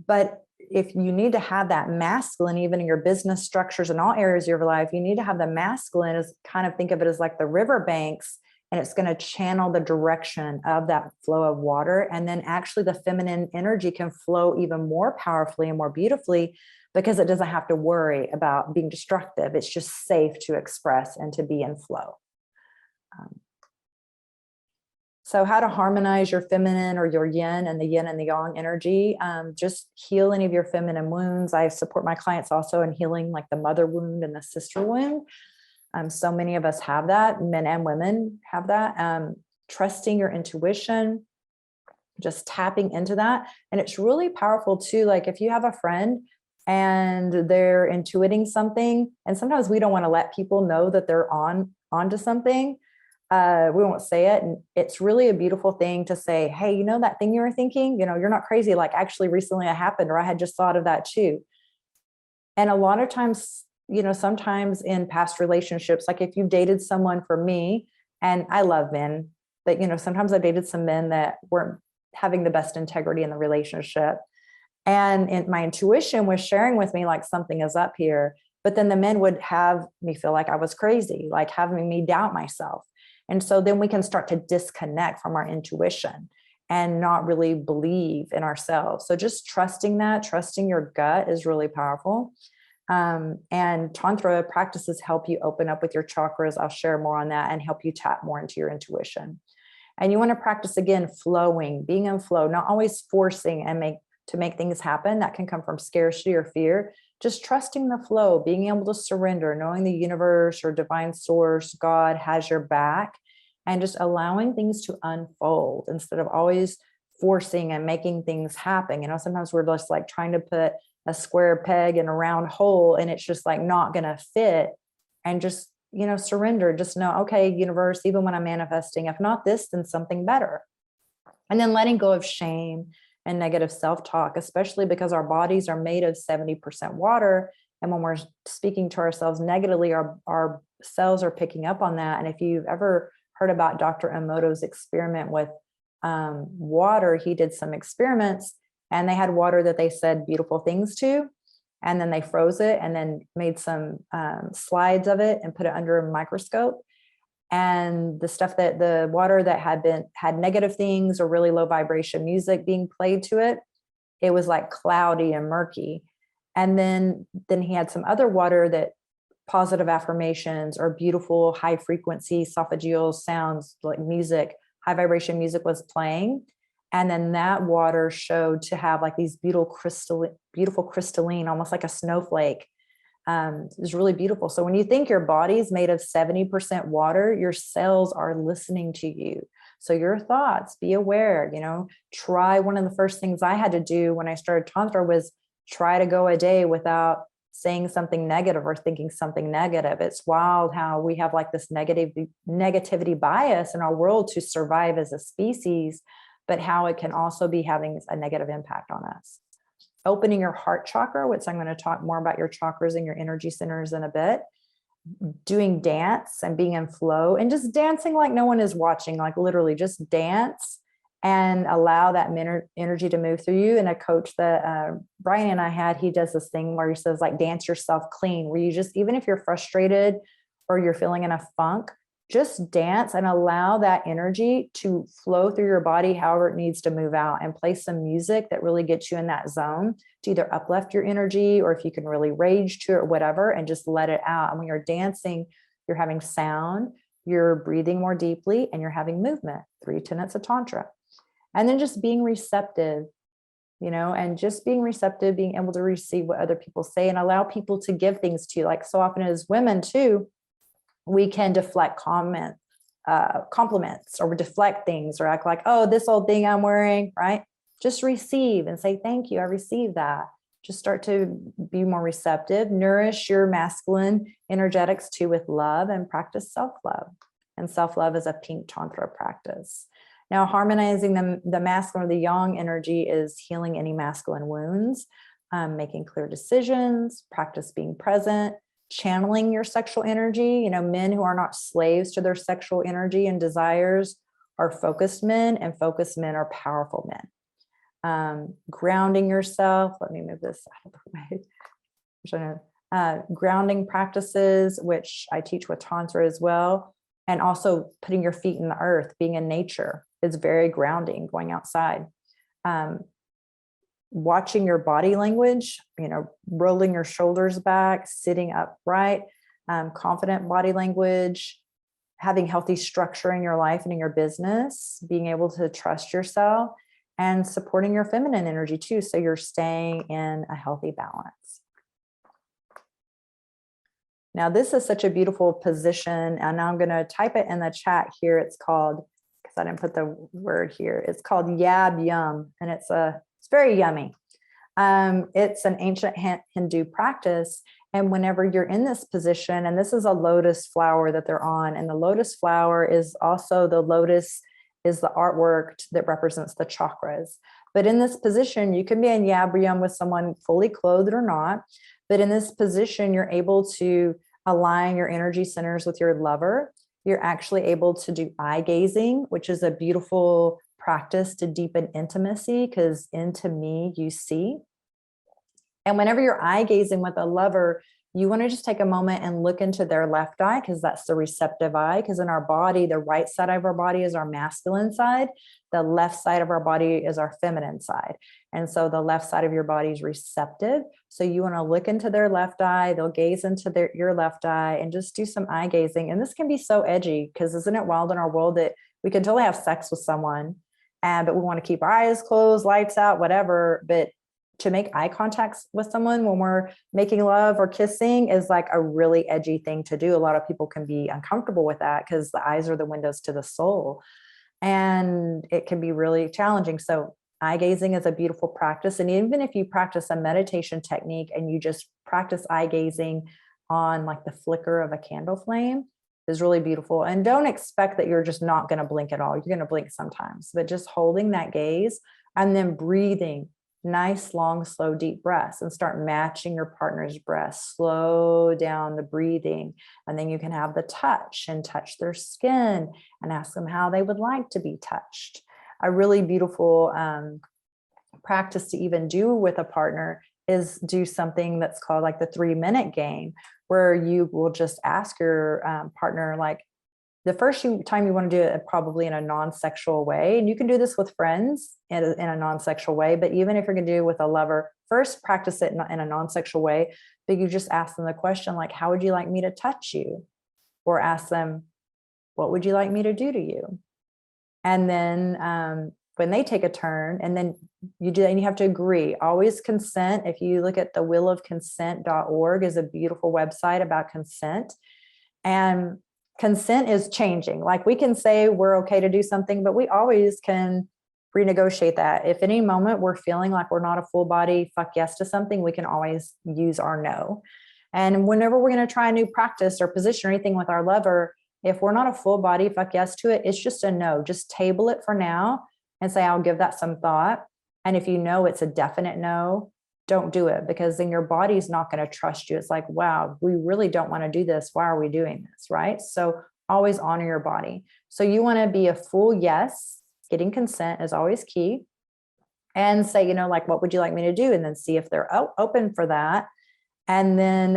[SPEAKER 1] But if you need to have that masculine, even in your business structures and all areas of your life, you need to have the masculine as kind of think of it as like the riverbanks, and it's going to channel the direction of that flow of water. And then actually the feminine energy can flow even more powerfully and more beautifully because it doesn't have to worry about being destructive. It's just safe to express and to be in flow. So how to harmonize your feminine or your yin and the yang energy, just heal any of your feminine wounds. I support my clients also in healing like the mother wound and the sister wound. So many of us have that, men and women have that. Trusting your intuition, just tapping into that. And it's really powerful too. Like if you have a friend and they're intuiting something, and sometimes we don't want to let people know that they're onto something. We won't say it. And it's really a beautiful thing to say, hey, you know, that thing you were thinking, you know, you're not crazy. Like actually recently it happened, or I had just thought of that too. And a lot of times, you know, sometimes in past relationships, like if you've dated someone, for me, and I love men, but, you know, sometimes I dated some men that weren't having the best integrity in the relationship. And my intuition was sharing with me like something is up here, but then the men would have me feel like I was crazy, like having me doubt myself. And so then we can start to disconnect from our intuition and not really believe in ourselves. So just trusting your gut is really powerful. And Tantra practices help you open up with your chakras. I'll share more on that and help you tap more into your intuition. And you want to practice again, flowing, being in flow, not always forcing to make things happen. That can come from scarcity or fear. Just trusting the flow, being able to surrender, knowing the universe or divine source, God has your back, and just allowing things to unfold instead of always forcing and making things happen. You know, sometimes we're just like trying to put a square peg in a round hole and it's just like not going to fit. And just, you know, surrender, just know, okay, universe, even when I'm manifesting, if not this, then something better. And then letting go of shame and negative self-talk, especially because our bodies are made of 70% water. And when we're speaking to ourselves negatively, our cells are picking up on that. And if you've ever heard about Dr. Emoto's experiment with water, he did some experiments and they had water that they said beautiful things to, and then they froze it and then made some slides of it and put it under a microscope. And the stuff that the water that had negative things or really low vibration music being played to it, it was like cloudy and murky. And then he had some other water that positive affirmations or beautiful high frequency esophageal sounds like music, high vibration music was playing. And then that water showed to have like these beautiful crystalline, almost like a snowflake. It was really beautiful. So when you think your body is made of 70% water, your cells are listening to you. So your thoughts, be aware, you know, try. One of the first things I had to do when I started Tantra was try to go a day without saying something negative or thinking something negative. It's wild how we have like this negativity bias in our world to survive as a species, but how it can also be having a negative impact on us. Opening your heart chakra, which I'm going to talk more about your chakras and your energy centers in a bit. Doing dance and being in flow and just dancing like no one is watching, like literally just dance and allow that energy to move through you. And a coach that Brian and I had, he does this thing where he says like dance yourself clean, where you just, even if you're frustrated or you're feeling in a funk, just dance and allow that energy to flow through your body however it needs to move out, and play some music that really gets you in that zone to either uplift your energy or if you can really rage to it or whatever, and just let it out. And when you're dancing, you're having sound, you're breathing more deeply, and you're having movement. 3 tenets of Tantra. And then just being receptive, you know, and just being receptive, being able to receive what other people say and allow people to give things to you. Like so often as women too, we can deflect compliments or deflect things or act like, oh, this old thing I'm wearing, right? Just receive and say, thank you, I received that. Just start to be more receptive, nourish your masculine energetics too with love, and practice self-love. And self-love is a pink Tantra practice. Now, harmonizing the masculine or the yang energy is healing any masculine wounds, making clear decisions, practice being present, channeling your sexual energy. You know, men who are not slaves to their sexual energy and desires are focused men, and focused men are powerful men. Grounding yourself. Let me move this out of the way. Grounding practices, which I teach with Tantra as well. And also putting your feet in the earth, being in nature is very grounding, going outside. Watching your body language, you know, rolling your shoulders back, sitting upright, confident body language, having healthy structure in your life and in your business, being able to trust yourself, and supporting your feminine energy too. So you're staying in a healthy balance. Now, this is such a beautiful position, and I'm going to type it in the chat here. It's called, because I didn't put the word here, it's called Yab Yum, and it's very yummy. It's an ancient Hindu practice, and whenever you're in this position, and this is a lotus flower that they're on, and the lotus flower is also, the lotus is the artwork that represents the chakras. But in this position, you can be in Yab Yum with someone fully clothed or not, but in this position, you're able to align your energy centers with your lover. You're actually able to do eye gazing, which is a beautiful practice to deepen intimacy, because into me you see. And whenever you're eye gazing with a lover, you want to just take a moment and look into their left eye, because that's the receptive eye. Because in our body, the right side of our body is our masculine side. The left side of our body is our feminine side. And so the left side of your body is receptive. So you want to look into their left eye. They'll gaze into your left eye, and just do some eye gazing. And this can be so edgy, because isn't it wild in our world that we can totally have sex with someone, but we want to keep our eyes closed, lights out, whatever. But to make eye contact with someone when we're making love or kissing is like a really edgy thing to do. A lot of people can be uncomfortable with that, because the eyes are the windows to the soul. And it can be really challenging. So eye gazing is a beautiful practice. And even if you practice a meditation technique and you just practice eye gazing on like the flicker of a candle flame, is really beautiful. And don't expect that you're just not going to blink at all. You're going to blink sometimes, but just holding that gaze and then breathing nice, long, slow, deep breaths, and start matching your partner's breath. Slow down the breathing. And then you can have the touch and touch their skin and ask them how they would like to be touched. A really beautiful practice to even do with a partner is do something that's called like the 3-minute game, where you will just ask your partner, like, the first time you want to do it probably in a non-sexual way. And you can do this with friends in a non-sexual way, but even if you're going to do it with a lover, first practice it in a non-sexual way. But you just ask them the question, like, how would you like me to touch you? Or ask them, what would you like me to do to you? And then when they take a turn, and then you do that, and you have to agree. Always consent. If you look at the willofconsent.org is a beautiful website about consent. And consent is changing. Like, we can say we're okay to do something, but we always can renegotiate that. If any moment we're feeling like we're not a full body fuck yes to something, we can always use our no. And whenever we're going to try a new practice or position or anything with our lover, if we're not a full body fuck yes to it, it's just a no. Just table it for now and say, I'll give that some thought. And if you know it's a definite no, don't do it, because then your body's not going to trust you. It's like, wow, we really don't want to do this. Why are we doing this? Right? So always honor your body. So you want to be a full yes. Getting consent is always key. And say, like, what would you like me to do? And then see if they're open for that. And then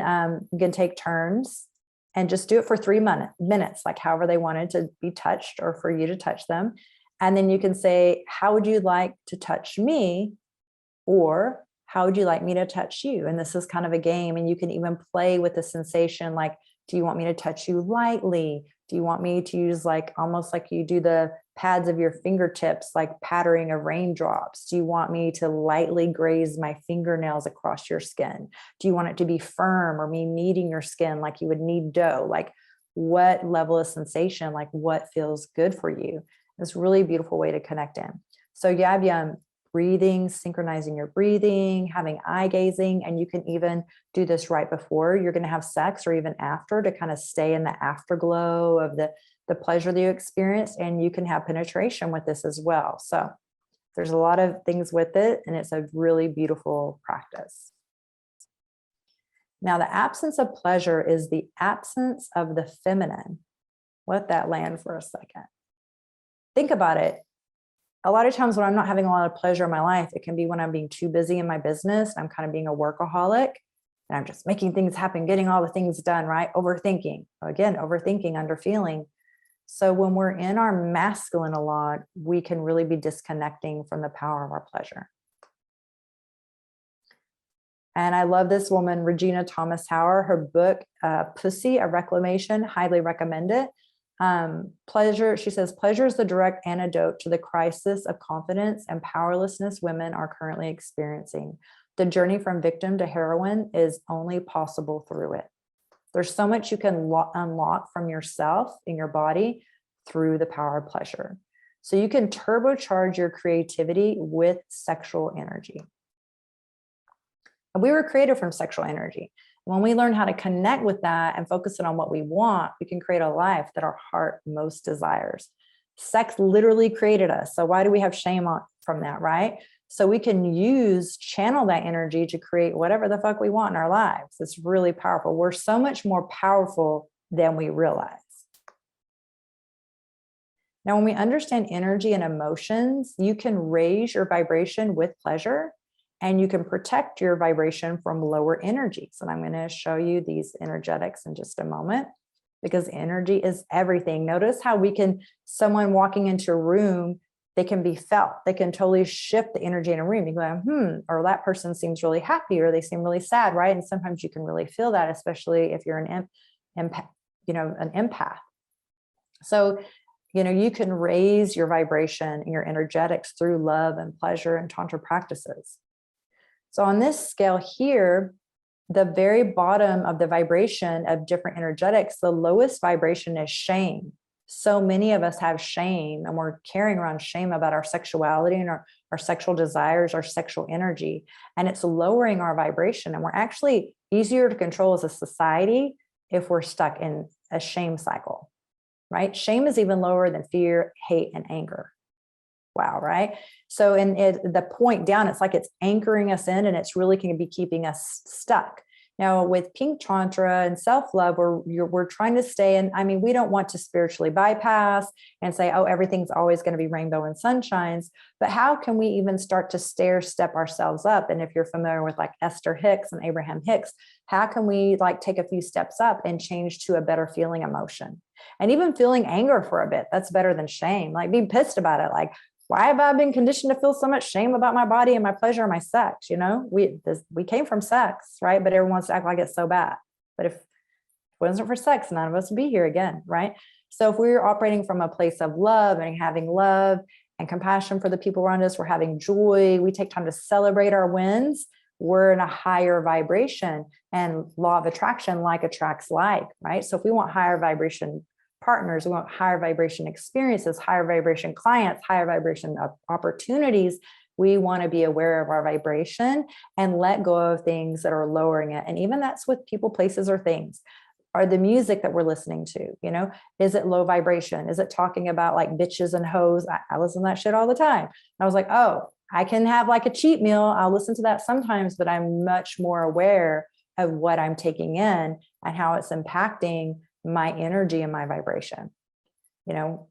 [SPEAKER 1] you can take turns and just do it for 3 minutes, like however they wanted to be touched or for you to touch them. And then you can say, how would you like to touch me? Or how would you like me to touch you? And this is kind of a game, and you can even play with the sensation. Like, do you want me to touch you lightly? Do you want me to use like almost like you do the pads of your fingertips, like pattering of raindrops? Do you want me to lightly graze my fingernails across your skin? Do you want it to be firm, or me kneading your skin like you would knead dough? Like, what level of sensation, like what feels good for you? It's a really beautiful way to connect in. So you have breathing, synchronizing your breathing, having eye gazing, and you can even do this right before you're going to have sex or even after, to kind of stay in the afterglow of the pleasure that you experience. And you can have penetration with this as well. So there's a lot of things with it, and it's a really beautiful practice. Now, the absence of pleasure is the absence of the feminine. Let that land for a second. Think about it. A lot of times when I'm not having a lot of pleasure in my life, it can be when I'm being too busy in my business. I'm kind of being a workaholic, and I'm just making things happen, getting all the things done, right? Overthinking, underfeeling. So when we're in our masculine a lot, we can really be disconnecting from the power of our pleasure. And I love this woman, Regina Thomas Howard, her book, Pussy, A Reclamation, highly recommend it. Pleasure, she says, pleasure is the direct antidote to the crisis of confidence and powerlessness women are currently experiencing. The journey from victim to heroine is only possible through it. There's so much you can unlock from yourself in your body through the power of pleasure. So you can turbocharge your creativity with sexual energy. And we were created from sexual energy. When we learn how to connect with that and focus it on what we want, we can create a life that our heart most desires. Sex literally created us. So why do we have shame from that, right? So we can channel that energy to create whatever the fuck we want in our lives. It's really powerful. We're so much more powerful than we realize. Now, when we understand energy and emotions, you can raise your vibration with pleasure, and you can protect your vibration from lower energies. And I'm going to show you these energetics in just a moment, because energy is everything. Notice how someone walking into a room, they can be felt. They can totally shift the energy in a room. You go, or that person seems really happy, or they seem really sad, right? And sometimes you can really feel that, especially if you're an empath. So, you can raise your vibration and your energetics through love and pleasure and Tantra practices. So on this scale here, the very bottom of the vibration of different energetics, the lowest vibration is shame. So many of us have shame, and we're carrying around shame about our sexuality and our sexual desires, our sexual energy, and it's lowering our vibration. And we're actually easier to control as a society if we're stuck in a shame cycle, right? Shame is even lower than fear, hate, and anger. Wow, right? So the point down, it's like it's anchoring us in, and it's really going to be keeping us stuck. Now, with Pink Tantra and self-love, we're trying to stay in. I mean, we don't want to spiritually bypass and say, oh, everything's always going to be rainbow and sunshines. But how can we even start to stair step ourselves up? And if you're familiar with like Esther Hicks and Abraham Hicks, how can we like take a few steps up and change to a better feeling emotion? And even feeling anger for a bit, that's better than shame. Like being pissed about it. Like, why have I been conditioned to feel so much shame about my body and my pleasure and my sex? You know, we came from sex, right? But everyone wants to act like it's so bad. But if it wasn't for sex, none of us would be here again, right? So if we're operating from a place of love and having love and compassion for the people around us, we're having joy, we take time to celebrate our wins, we're in a higher vibration. And law of attraction, like attracts like, right? So if we want higher vibration partners, we want higher vibration experiences, higher vibration clients, higher vibration opportunities, we want to be aware of our vibration and let go of things that are lowering it. And even that's with people, places, or things. Are the music that we're listening to, you know, is it low vibration? Is it talking about like bitches and hoes? I listen to that shit all the time. And I was like, oh, I can have like a cheat meal. I'll listen to that sometimes, but I'm much more aware of what I'm taking in and how it's impacting my energy and my vibration, you know.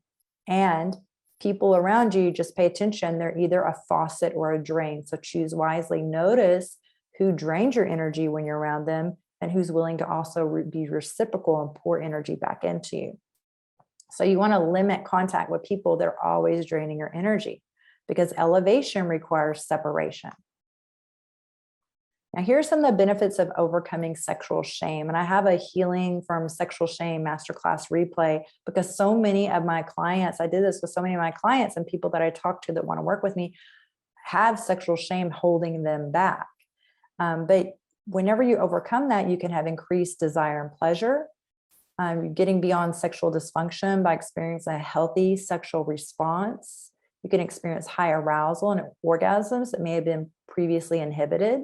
[SPEAKER 1] And people around you, just pay attention. They're either a faucet or a drain. So choose wisely. Notice who drains your energy when you're around them and who's willing to also be reciprocal and pour energy back into you. So you want to limit contact with people that are always draining your energy, because elevation requires separation. Now, here's some of the benefits of overcoming sexual shame. And I have a healing from sexual shame masterclass replay, because so many of my clients, I did this with so many of my clients and people that I talk to that want to work with me, have sexual shame holding them back. But whenever you overcome that, you can have increased desire and pleasure. Getting beyond sexual dysfunction by experiencing a healthy sexual response. You can experience high arousal and orgasms that may have been previously inhibited.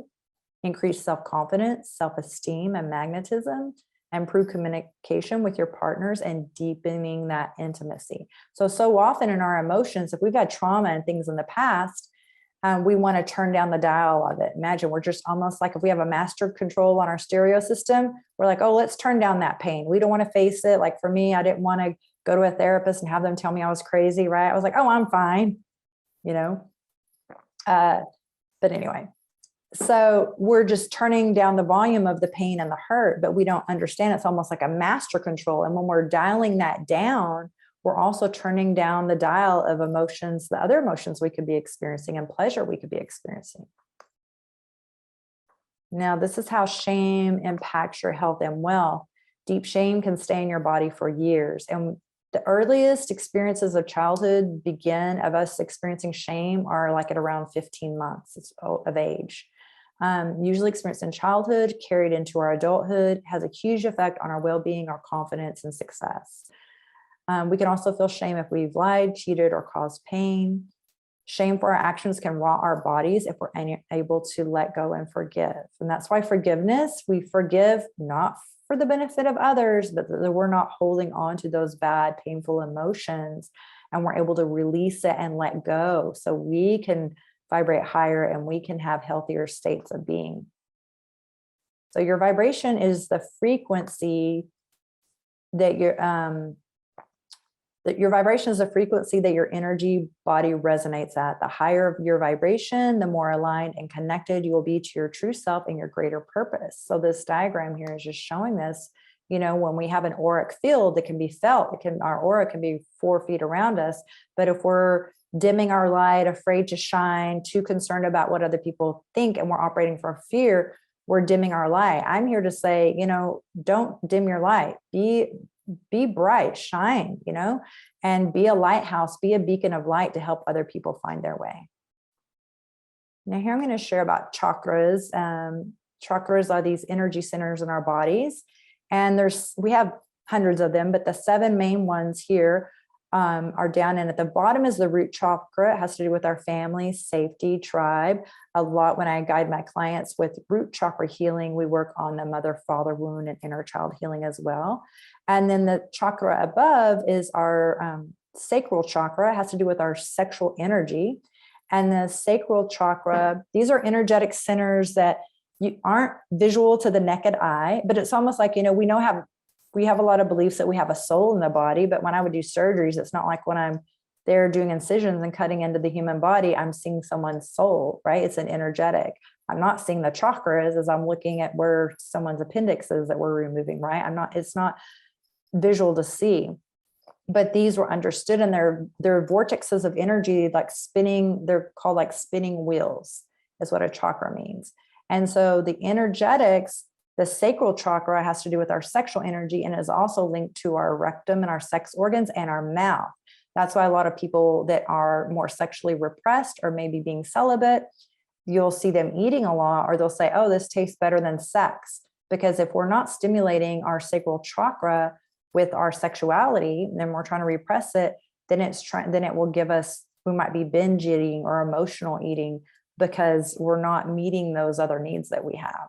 [SPEAKER 1] Increase self-confidence, self-esteem, and magnetism, improve communication with your partners, and deepening that intimacy. So often in our emotions, if we've had trauma and things in the past, we want to turn down the dial of it. Imagine we're just almost like if we have a master control on our stereo system, we're like, oh, let's turn down that pain. We don't want to face it. Like for me, I didn't want to go to a therapist and have them tell me I was crazy, right? I was like, oh, I'm fine, you know? But anyway. So we're just turning down the volume of the pain and the hurt, but we don't understand it's almost like a master control. And when we're dialing that down, we're also turning down the dial of emotions, the other emotions we could be experiencing and pleasure we could be experiencing. Now, this is how shame impacts your health and wealth. Deep shame can stay in your body for years. And the earliest experiences of childhood of us experiencing shame are like at around 15 months of age. Usually experienced in childhood, carried into our adulthood, has a huge effect on our well-being, our confidence, and success. We can also feel shame if we've lied, cheated, or caused pain. Shame for our actions can rot our bodies if we're unable to let go and forgive. And that's why forgiveness, we forgive not for the benefit of others, but that we're not holding on to those bad, painful emotions, and we're able to release it and let go so we can vibrate higher and we can have healthier states of being. So your vibration is the frequency that your vibration is the frequency that your energy body resonates at. The higher your vibration, the more aligned and connected you will be to your true self and your greater purpose. So this diagram here is just showing this. You know, when we have an auric field that can be felt, our aura can be 4 feet around us. But if we're dimming our light, afraid to shine, too concerned about what other people think, and we're operating from fear, we're dimming our light. I'm here to say, you know, don't dim your light. Be bright, shine, you know, and be a lighthouse, be a beacon of light to help other people find their way. Now here I'm going to share about chakras. Chakras are these energy centers in our bodies. And we have hundreds of them, but the 7 main ones here are down. And at the bottom is the root chakra. It has to do with our family, safety, tribe. A lot when I guide my clients with root chakra healing, we work on the mother-father wound and inner child healing as well. And then the chakra above is our sacral chakra. It has to do with our sexual energy. And the sacral chakra, these are energetic centers that you aren't visual to the naked eye, but it's almost like, we have a lot of beliefs that we have a soul in the body, but when I would do surgeries, it's not like when I'm there doing incisions and cutting into the human body, I'm seeing someone's soul, right? It's an energetic. I'm not seeing the chakras as I'm looking at where someone's appendix is that we're removing, right? It's not visual to see, but these were understood, and they're vortexes of energy, like spinning. They're called like spinning wheels is what a chakra means. And so the energetics, the sacral chakra has to do with our sexual energy and is also linked to our rectum and our sex organs and our mouth. That's why a lot of people that are more sexually repressed or maybe being celibate, you'll see them eating a lot, or they'll say, oh, this tastes better than sex. Because if we're not stimulating our sacral chakra with our sexuality, then we're trying to repress it, then it will give us, we might be binge eating or emotional eating because we're not meeting those other needs that we have.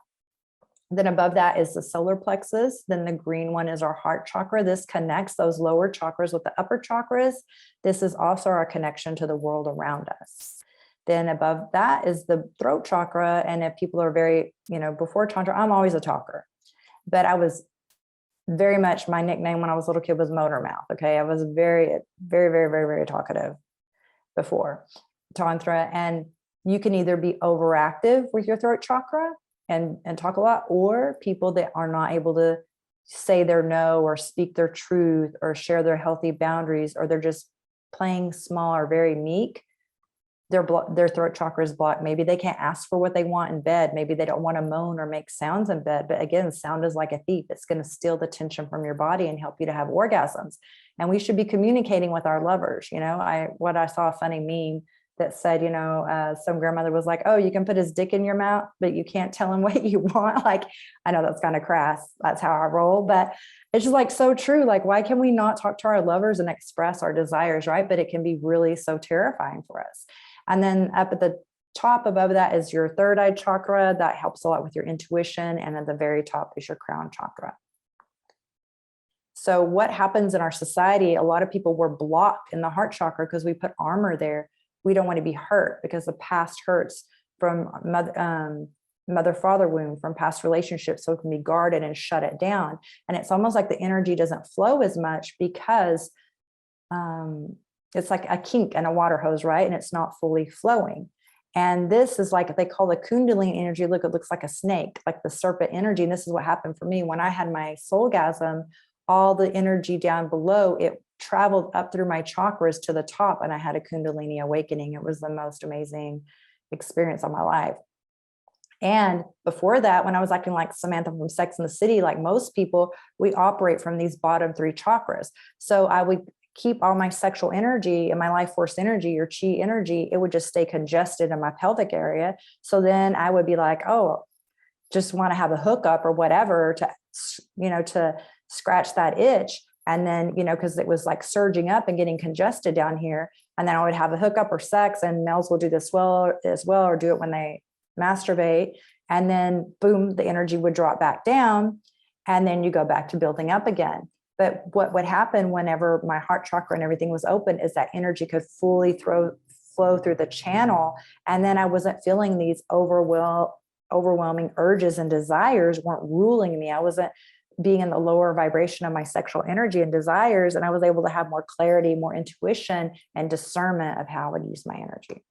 [SPEAKER 1] Then above that is the solar plexus. Then the green one is our heart chakra. This connects those lower chakras with the upper chakras. This is also our connection to the world around us. Then above that is the throat chakra. And if people are very, before Tantra, I'm always a talker, but I was very much, my nickname when I was a little kid was motor mouth. Okay. I was very, very, very, very, very talkative before Tantra. And you can either be overactive with your throat chakra and talk a lot, or people that are not able to say their no or speak their truth or share their healthy boundaries, or they're just playing small or very meek. Their throat chakra is blocked. Maybe they can't ask for what they want in bed. Maybe they don't want to moan or make sounds in bed. But again, sound is like a thief. It's going to steal the tension from your body and help you to have orgasms. And we should be communicating with our lovers. I saw a funny meme that said, some grandmother was like, oh, you can put his dick in your mouth, but you can't tell him what you want. Like, I know that's kind of crass. That's how I roll, but it's just like so true. Like, why can we not talk to our lovers and express our desires, right? But it can be really so terrifying for us. And then up at the top above that is your third eye chakra. That helps a lot with your intuition. And at the very top is your crown chakra. So what happens in our society, a lot of people were blocked in the heart chakra because we put armor there. We don't want to be hurt because the past hurts from mother-father wound, from past relationships. So it can be guarded and shut it down. And it's almost like the energy doesn't flow as much because it's like a kink and a water hose, right? And it's not fully flowing. And this is like, they call the Kundalini energy. Look, it looks like a snake, like the serpent energy. And this is what happened for me. When I had my soulgasm, all the energy down below, it traveled up through my chakras to the top, and I had a Kundalini awakening. It was the most amazing experience of my life. And before that, when I was acting like Samantha from Sex and the City, like most people, we operate from these bottom 3 chakras. So I would keep all my sexual energy and my life force energy or chi energy, it would just stay congested in my pelvic area. So then I would be like, oh, just want to have a hookup or whatever to scratch that itch. And then, because it was like surging up and getting congested down here. And then I would have a hookup or sex, and males will do this as well, or do it when they masturbate. And then boom, the energy would drop back down. And then you go back to building up again. But what would happen whenever my heart chakra and everything was open is that energy could fully flow through the channel. And then I wasn't feeling these overwhelming urges and desires weren't ruling me. I wasn't being in the lower vibration of my sexual energy and desires. And I was able to have more clarity, more intuition, and discernment of how I would use my energy.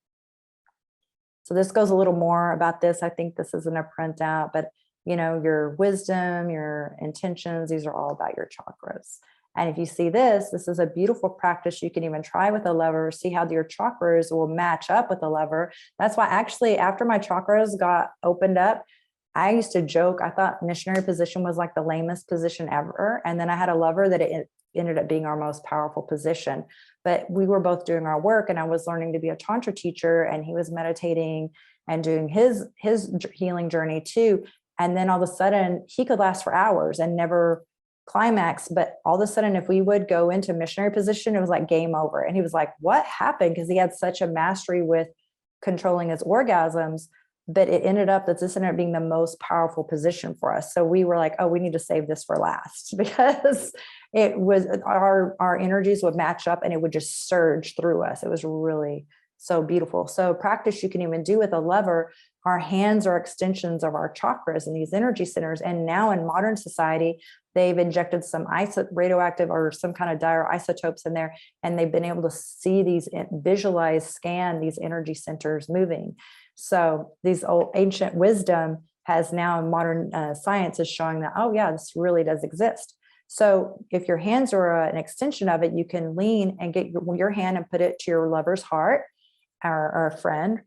[SPEAKER 1] So this goes a little more about this. I think this isn't a printout, but your wisdom, your intentions, these are all about your chakras. And if you see this is a beautiful practice you can even try with a lover, see how your chakras will match up with the lover. That's why actually after my chakras got opened up, I used to joke, I thought missionary position was like the lamest position ever. And then I had a lover that it ended up being our most powerful position. But we were both doing our work, and I was learning to be a Tantra teacher, and he was meditating and doing his healing journey too. And then all of a sudden he could last for hours and never climax, but all of a sudden, if we would go into missionary position, it was like game over. And he was like, what happened? Because he had such a mastery with controlling his orgasms, but it ended up that this ended up being the most powerful position for us. So we were like, oh, we need to save this for last, because it was our energies would match up and it would just surge through us. It was really so beautiful. So practice you can even do with a lover. Our hands are extensions of our chakras and these energy centers. And now in modern society, they've injected some radioactive or some kind of dire isotopes in there, and they've been able to see these, visualize, scan these energy centers moving. So these old ancient wisdom has now in modern science is showing that, oh yeah, this really does exist. So if your hands are an extension of it, you can lean and get your hand and put it to your lover's heart, or a friend,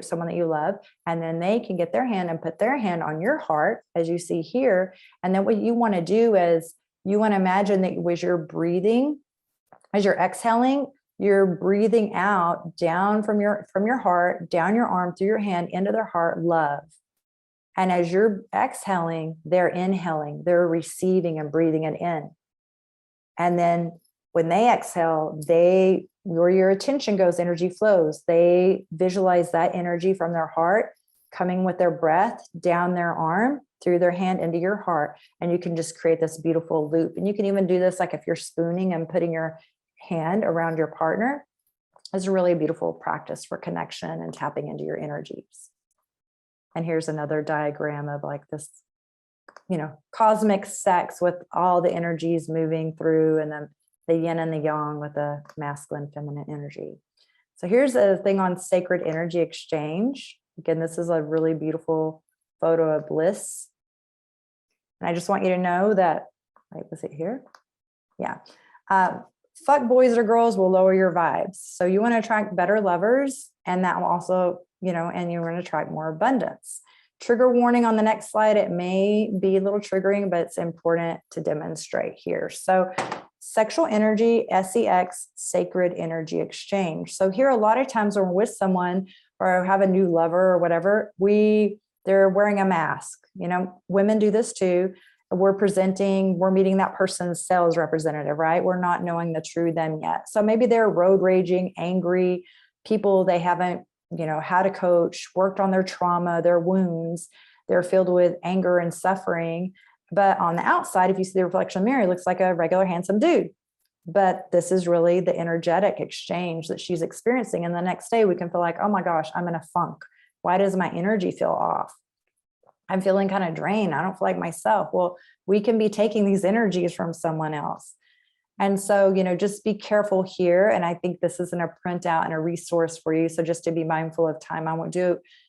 [SPEAKER 1] someone that you love, and then they can get their hand and put their hand on your heart, as you see here. And then what you want to do is you want to imagine that as you're breathing, as you're exhaling, you're breathing out down from your heart, down your arm, through your hand, into their heart, love. And as you're exhaling, they're inhaling, they're receiving and breathing it in. And then when they exhale, where your attention goes, energy flows. They visualize that energy from their heart coming with their breath down their arm, through their hand, into your heart. And you can just create this beautiful loop. And you can even do this like if you're spooning and putting your hand around your partner. It's a really beautiful practice for connection and tapping into your energies. And here's another diagram of like this, cosmic sex with all the energies moving through, and then the yin and the yang with the masculine, feminine energy. So here's a thing on sacred energy exchange. Again, this is a really beautiful photo of bliss. And I just want you to know that, was it here? Yeah. Fuck boys or girls will lower your vibes. So you want to attract better lovers, and that will also, and you want to attract more abundance. Trigger warning on the next slide. It may be a little triggering, but it's important to demonstrate here. So sexual energy, SEX, sacred energy exchange. So here, a lot of times when we're with someone or have a new lover or whatever, they're wearing a mask. Women do this too. We're meeting that person's sales representative, right? We're not knowing the true them yet. So maybe they're road raging, angry people. They haven't, had a coach, worked on their trauma, their wounds. They're filled with anger and suffering. But on the outside, if you see the reflection in the mirror, it looks like a regular handsome dude. But this is really the energetic exchange that she's experiencing. And the next day we can feel like, oh my gosh, I'm in a funk. Why does my energy feel off? I'm feeling kind of drained. I don't feel like myself. Well, we can be taking these energies from someone else. And so, just be careful here. And I think this isn't a printout and a resource for you. So just to be mindful of time, I won't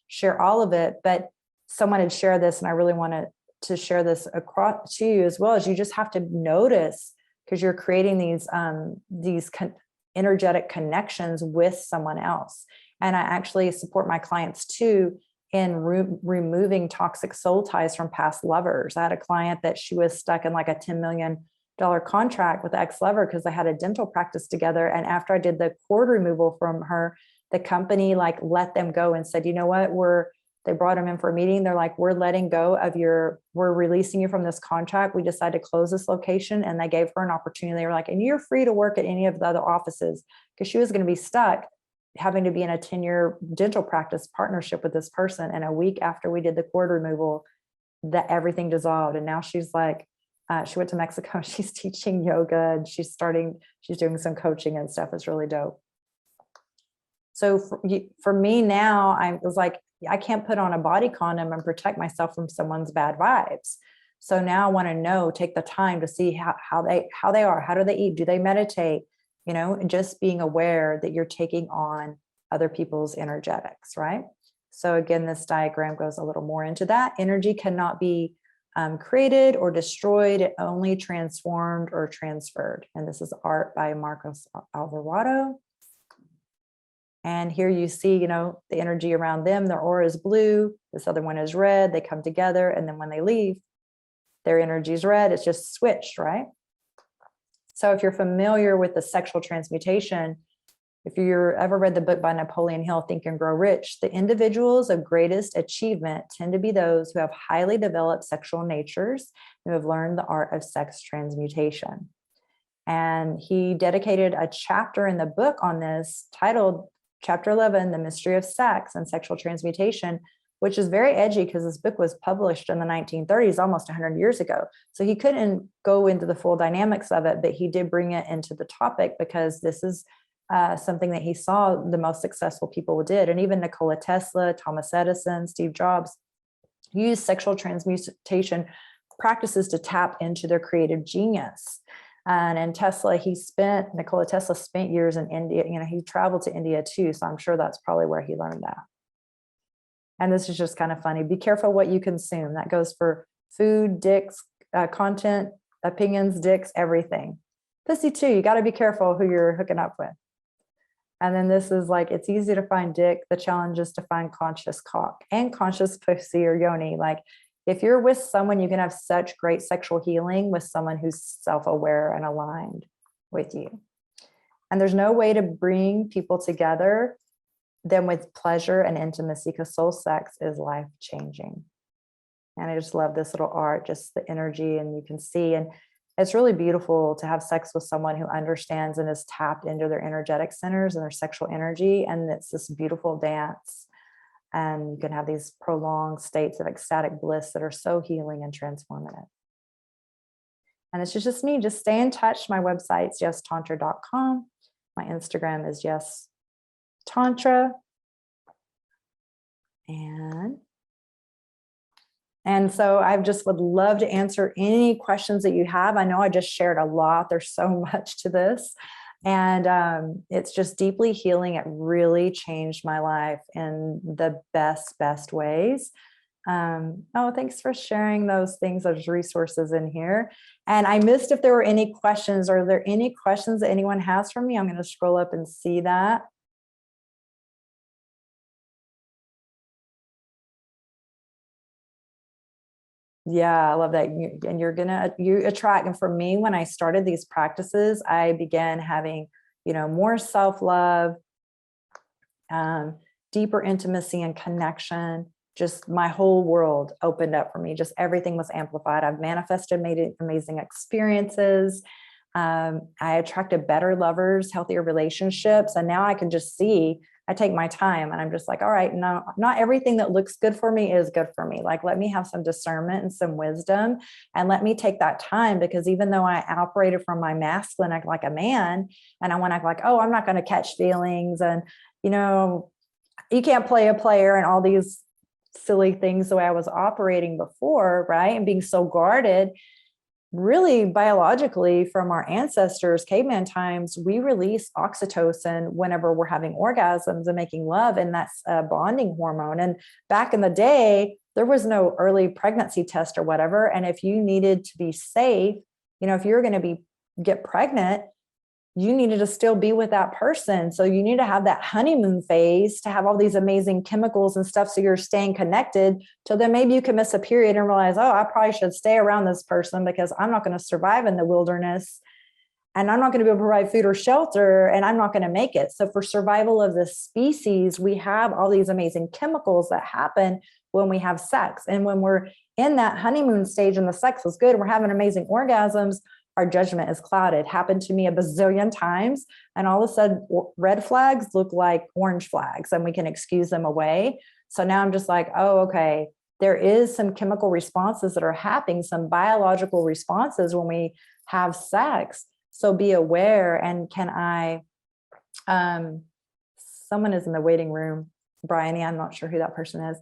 [SPEAKER 1] share all of it, but someone had shared this, and I really wanted to share this across to you as well. As you just have to notice, because you're creating these energetic connections with someone else. And I actually support my clients too in removing toxic soul ties from past lovers. I had a client that she was stuck in like a $10 million contract with the ex-lover because they had a dental practice together. And after I did the cord removal from her, the company let them go and said, you know what, they brought them in for a meeting. They're like, we're letting go of we're releasing you from this contract. We decided to close this location. And they gave her an opportunity. They were like, and you're free to work at any of the other offices, because she was going to be stuck having to be in a 10-year dental practice partnership with this person. And a week after we did the cord removal, that everything dissolved. And now she's like, she went to Mexico. She's teaching yoga, and she's doing some coaching and stuff. It's really dope. So for me now, I was like, I can't put on a body condom and protect myself from someone's bad vibes. So now I want to take the time to see how they are. How do they eat? Do they meditate? And just being aware that you're taking on other people's energetics, right? So again, this diagram goes a little more into that. Energy cannot be created or destroyed, it only transformed or transferred. And this is art by Marcos Alvarado. And here you see, the energy around them, their aura is blue, this other one is red, they come together, and then when they leave, their energy is red, it's just switched, right? So if you're familiar with the sexual transmutation, If you've ever read the book by Napoleon Hill, Think and Grow Rich, the individuals of greatest achievement tend to be those who have highly developed sexual natures, who have learned the art of sex transmutation. And he dedicated a chapter in the book on this, titled Chapter 11, The Mystery of Sex and Sexual Transmutation, which is very edgy because this book was published in the 1930s, almost 100 years ago. So he couldn't go into the full dynamics of it, but he did bring it into the topic because this is something that he saw the most successful people did. And even Nikola Tesla, Thomas Edison, Steve Jobs used sexual transmutation practices to tap into their creative genius. And in Nikola Tesla spent years in India. You know, he traveled to India too. So I'm sure that's probably where he learned that. And this is just kind of funny. Be careful what you consume. That goes for food, dicks, content, opinions, dicks, everything. Pussy too. You got to be careful who you're hooking up with. And then this is like, it's easy to find dick. The challenge is to find conscious cock and conscious pussy or yoni. Like if you're with someone, you can have such great sexual healing with someone who's self-aware and aligned with you. And there's no way to bring people together than with pleasure and intimacy, because soul sex is life-changing. And I just love this little art, just the energy, and you can see, and it's really beautiful to have sex with someone who understands and is tapped into their energetic centers and their sexual energy. And it's this beautiful dance. And you can have these prolonged states of ecstatic bliss that are so healing and transformative. And it's just me. Just stay in touch. My website's yestantra.com. My Instagram is yestantra. And so I just would love to answer any questions that you have. I know I just shared a lot. There's so much to this. And it's just deeply healing. It really changed my life in the best ways. Oh, thanks for sharing those things, those resources in here. And I missed if there were any questions. Are there any questions that anyone has for me? I'm going to scroll up and see that. Yeah, I love that. And you attract. And for me, when I started these practices, I began having, more self-love, deeper intimacy and connection. Just my whole world opened up for me. Just everything was amplified. I've manifested, made amazing experiences. I attracted better lovers, healthier relationships. And now I can just see, I take my time and I'm just like, all right, no, not everything that looks good for me is good for me. Like, let me have some discernment and some wisdom, and let me take that time, because even though I operated from my masculine, act like a man, and I want to act like, oh, I'm not going to catch feelings. And, you can't play a player and all these silly things the way I was operating before, right? And being so guarded. Really, biologically, from our ancestors, caveman times, we release oxytocin whenever we're having orgasms and making love, and that's a bonding hormone. And back in the day, there was no early pregnancy test or whatever. And if you needed to be safe, if you're going to get pregnant, you needed to still be with that person. So you need to have that honeymoon phase to have all these amazing chemicals and stuff. So you're staying connected till then maybe you can miss a period and realize, oh, I probably should stay around this person because I'm not going to survive in the wilderness, and I'm not going to be able to provide food or shelter, and I'm not going to make it. So for survival of the species, we have all these amazing chemicals that happen when we have sex. And when we're in that honeymoon stage and the sex is good and we're having amazing orgasms, our judgment is clouded. Happened to me a bazillion times. And all of a sudden, red flags look like orange flags, and we can excuse them away. So now I'm just like, oh, okay, there is some chemical responses that are happening, some biological responses when we have sex. So be aware. And can I, someone is in the waiting room, Bryony, I'm not sure who that person is.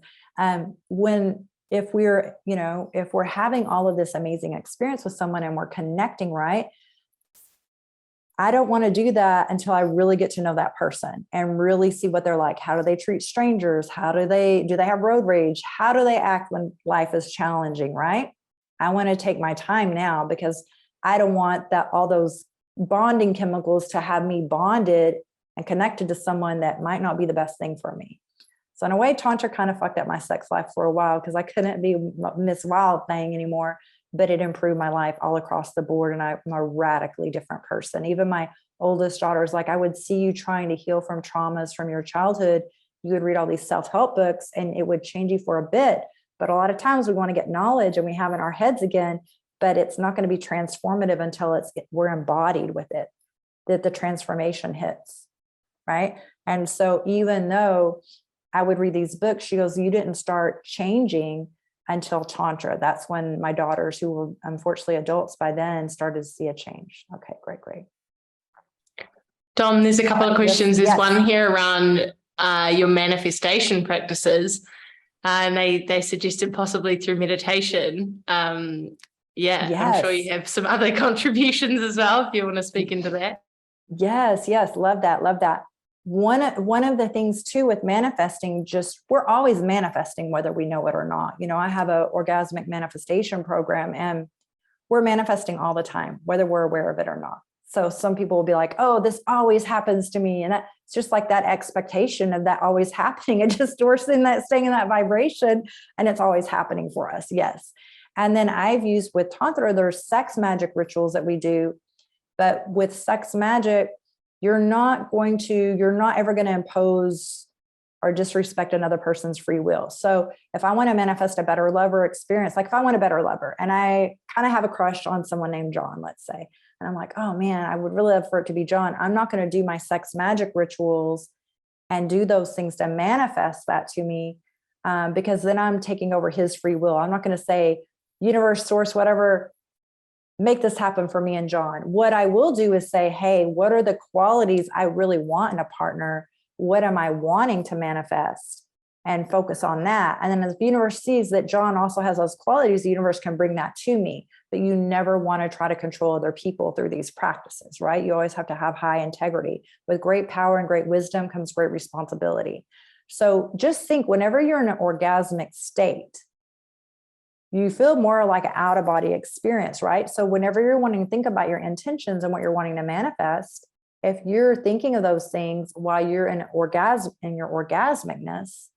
[SPEAKER 1] If we're having all of this amazing experience with someone and we're connecting, right? I don't want to do that until I really get to know that person and really see what they're like. How do they treat strangers? Do they have road rage? How do they act when life is challenging, right? I want to take my time now, because I don't want all those bonding chemicals to have me bonded and connected to someone that might not be the best thing for me. So in a way, Tantra kind of fucked up my sex life for a while, because I couldn't be Miss Wild Thing anymore, but it improved my life all across the board. And I'm a radically different person. Even my oldest daughters, like I would see you trying to heal from traumas from your childhood. You would read all these self-help books and it would change you for a bit. But a lot of times we want to get knowledge and we have in our heads again, but it's not going to be transformative until we're embodied with it, that the transformation hits, right? And so even though I would read these books, she goes, you didn't start changing until Tantra. That's when my daughters, who were unfortunately adults by then, started to see a change. Okay, great.
[SPEAKER 2] Dom, there's a couple of questions.
[SPEAKER 1] Yes.
[SPEAKER 2] There's one here around your manifestation practices. And they suggested possibly through meditation. Yes. I'm sure you have some other contributions as well, if you want to speak into that.
[SPEAKER 1] Yes. Love that. One of the things too with manifesting, we're always manifesting whether we know it or not. I have an orgasmic manifestation program and we're manifesting all the time, whether we're aware of it or not. So some people will be like, oh, this always happens to me. And it's just like that expectation of that always happening. It just, we're staying in that vibration and it's always happening for us. Yes. And then I've used with Tantra, there's sex magic rituals that we do. But with sex magic, you're not ever going to impose or disrespect another person's free will. So if I want to manifest a better lover experience, like if I want a better lover and I kind of have a crush on someone named John, let's say, and I'm like, oh man, I would really love for it to be John. I'm not going to do my sex magic rituals and do those things to manifest that to me, because then I'm taking over his free will. I'm not going to say, universe, source, whatever, make this happen for me and John. What I will do is say, hey, what are the qualities I really want in a partner? What am I wanting to manifest? And focus on that. And then as the universe sees that John also has those qualities, the universe can bring that to me. But you never want to try to control other people through these practices, right? You always have to have high integrity. With great power and great wisdom comes great responsibility. So just think, whenever you're in an orgasmic state, you feel more like an out-of-body experience, right? So whenever you're wanting to think about your intentions and what you're wanting to manifest, if you're thinking of those things while you're in your orgasmicness,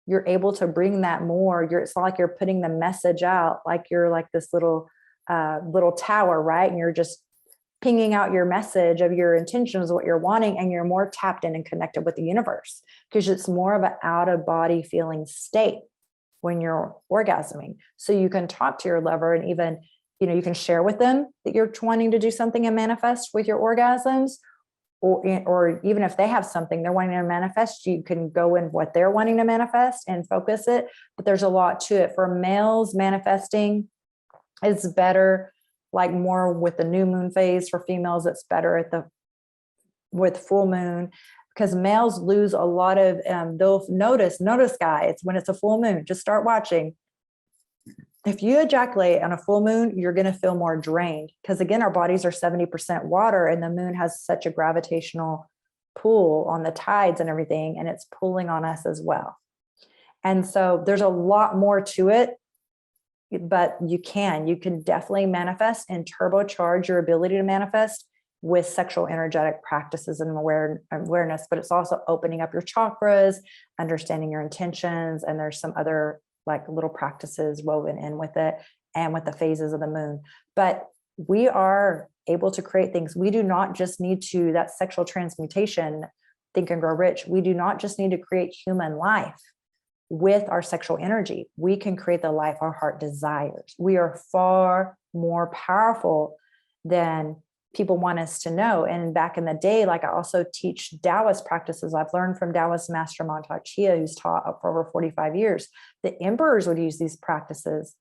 [SPEAKER 1] you're able to bring that more. It's not like you're putting the message out, like you're like this little tower, right? And you're just pinging out your message of your intentions, what you're wanting, and you're more tapped in and connected with the universe, because it's more of an out-of-body feeling state when you're orgasming. So you can talk to your lover and even, you can share with them that you're wanting to do something and manifest with your orgasms, or even if they have something they're wanting to manifest, you can go in what they're wanting to manifest and focus it. But there's a lot to it. For males, manifesting is better, like more with the new moon phase. For females, it's better with full moon, because males lose a lot of, they'll notice guys, when it's a full moon, just start watching. If you ejaculate on a full moon, you're going to feel more drained, because again, our bodies are 70% water and the moon has such a gravitational pull on the tides and everything, and it's pulling on us as well. And so there's a lot more to it, but you can definitely manifest and turbocharge your ability to manifest with sexual energetic practices and awareness. But it's also opening up your chakras, understanding your intentions, and there's some other like little practices woven in with it and with the phases of the moon. But we are able to create things. We do not just need to, that sexual transmutation, Think and Grow Rich, we do not just need to create human life with our sexual energy. We can create the life our heart desires. We are far more powerful than people want us to know. And back in the day, like I also teach Taoist practices. I've learned from Taoist master Mantak Chia, who's taught for over 45 years. The emperors would use these practices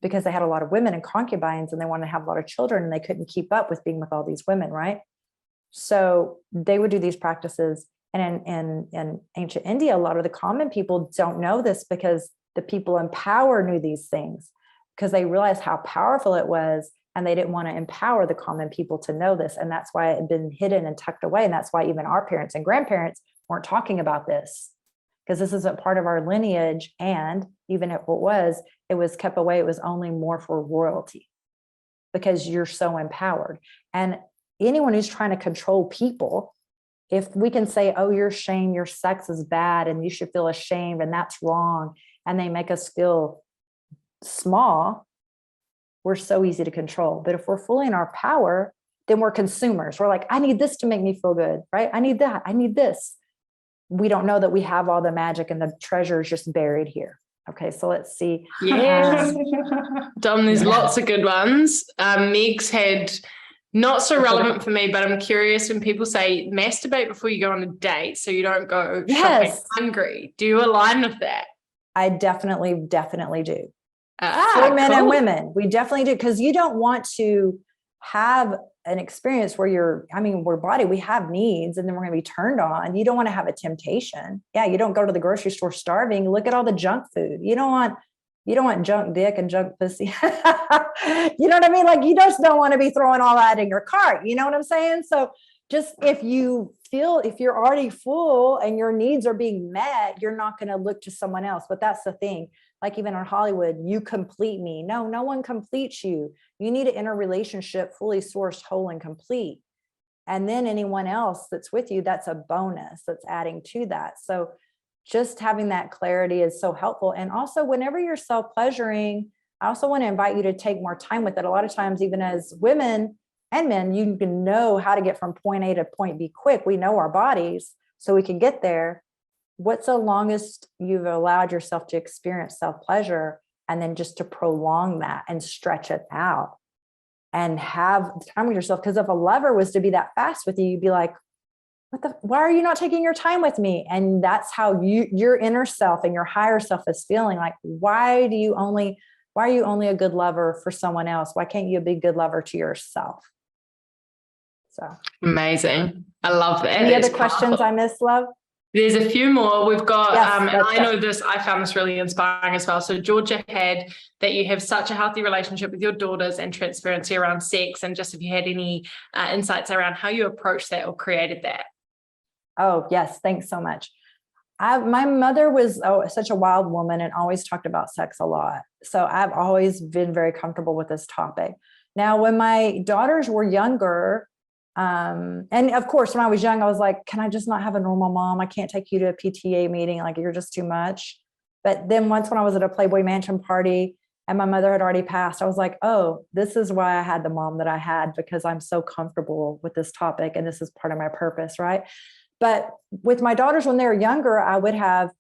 [SPEAKER 1] because they had a lot of women and concubines and they wanted to have a lot of children and they couldn't keep up with being with all these women, right? So they would do these practices. And in ancient India, a lot of the common people don't know this, because the people in power knew these things because they realized how powerful it was. And they didn't want to empower the common people to know this. And that's why it had been hidden and tucked away. And that's why even our parents and grandparents weren't talking about this, because this isn't part of our lineage. And even if it was kept away. It was only more for royalty, because you're so empowered. And anyone who's trying to control people, if we can say, oh, you're ashamed, your sex is bad and you should feel ashamed and that's wrong, and they make us feel small, we're so easy to control. But if we're fully in our power, then we're consumers. We're like, I need this to make me feel good, right? I need that. I need this. We don't know that we have all the magic and the treasure is just buried here. Okay, so let's see.
[SPEAKER 2] Yes. Dom, there's lots of good ones. Meg's had, not so relevant for me, but I'm curious when people say masturbate before you go on a date so you don't go shopping hungry. Do you align with that?
[SPEAKER 1] I definitely do. For men and women, we definitely do, because you don't want to have an experience where we have needs and then we're going to be turned on. You don't want to have a temptation. Yeah. You don't go to the grocery store starving. Look at all the junk food. You don't want junk dick and junk pussy. You know what I mean? Like, you just don't want to be throwing all that in your cart. You know what I'm saying? So just if you're already full and your needs are being met, you're not going to look to someone else. But that's the thing. Like, even in Hollywood, you complete me. No one completes you. You need an inner relationship, fully sourced, whole, and complete. And then anyone else that's with you, that's a bonus that's adding to that. So just having that clarity is so helpful. And also, whenever you're self-pleasuring, I also want to invite you to take more time with it. A lot of times, even as women and men, you can know how to get from point A to point B quick. We know our bodies, so we can get there. What's the longest you've allowed yourself to experience self-pleasure, and then just to prolong that and stretch it out and have time with yourself? Because if a lover was to be that fast with you, you'd be like, why are you not taking your time with me? And that's how your inner self and your higher self is feeling. Like, why are you only a good lover for someone else? Why can't you be a good lover to yourself? So
[SPEAKER 2] amazing. I love that.
[SPEAKER 1] Any other questions I missed, love?
[SPEAKER 2] There's a few more. We've got, and I know this, I found this really inspiring as well. So Georgia had that you have such a healthy relationship with your daughters and transparency around sex, and just if you had any insights around how you approached that or created that.
[SPEAKER 1] Oh, yes. Thanks so much. My mother was such a wild woman and always talked about sex a lot. So I've always been very comfortable with this topic. Now, when my daughters were younger, and of course, when I was young, I was like, can I just not have a normal mom? I can't take you to a PTA meeting. Like, you're just too much. But then once, when I was at a Playboy Mansion party and my mother had already passed, I was like, oh, this is why I had the mom that I had, because I'm so comfortable with this topic. And this is part of my purpose. Right. But with my daughters, when they were younger, I would have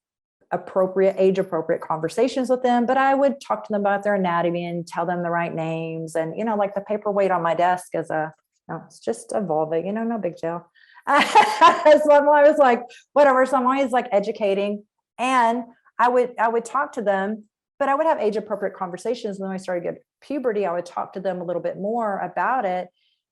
[SPEAKER 1] age appropriate conversations with them, but I would talk to them about their anatomy and tell them the right names. And, like the paperweight on my desk it's just a vulva, no big deal. So I was like, whatever. So I'm always like educating, and I would talk to them, but I would have age appropriate conversations. And when I started to get puberty, I would talk to them a little bit more about it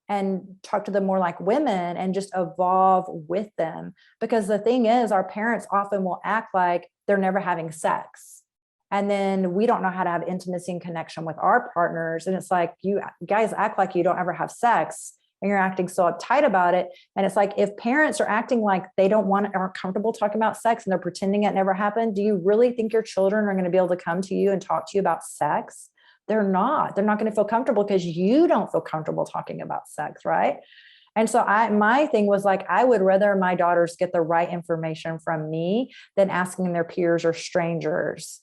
[SPEAKER 1] and talk to them more like women and just evolve with them. Because the thing is, our parents often will act like they're never having sex. And then we don't know how to have intimacy and connection with our partners. And it's like, you guys act like you don't ever have sex, and you're acting so uptight about it. And it's like, if parents are acting like they aren't comfortable talking about sex and they're pretending it never happened, do you really think your children are going to be able to come to you and talk to you about sex? They're not going to feel comfortable because you don't feel comfortable talking about sex. Right. And so my thing was like, I would rather my daughters get the right information from me than asking their peers or strangers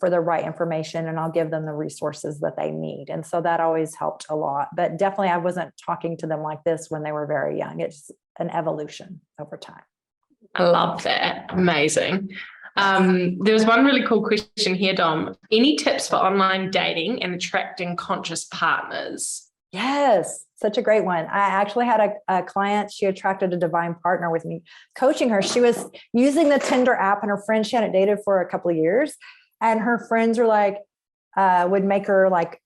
[SPEAKER 1] for the right information, and I'll give them the resources that they need. And so that always helped a lot. But definitely, I wasn't talking to them like this when they were very young. It's an evolution over time.
[SPEAKER 2] I love that. Amazing. There's one really cool question here, Dom. Any tips for online dating and attracting conscious partners?
[SPEAKER 1] Yes, such a great one. I actually had a client. She attracted a divine partner with me, coaching her. She was using the Tinder app, and her friend, she hadn't dated for a couple of years. And her friends were like, would make her like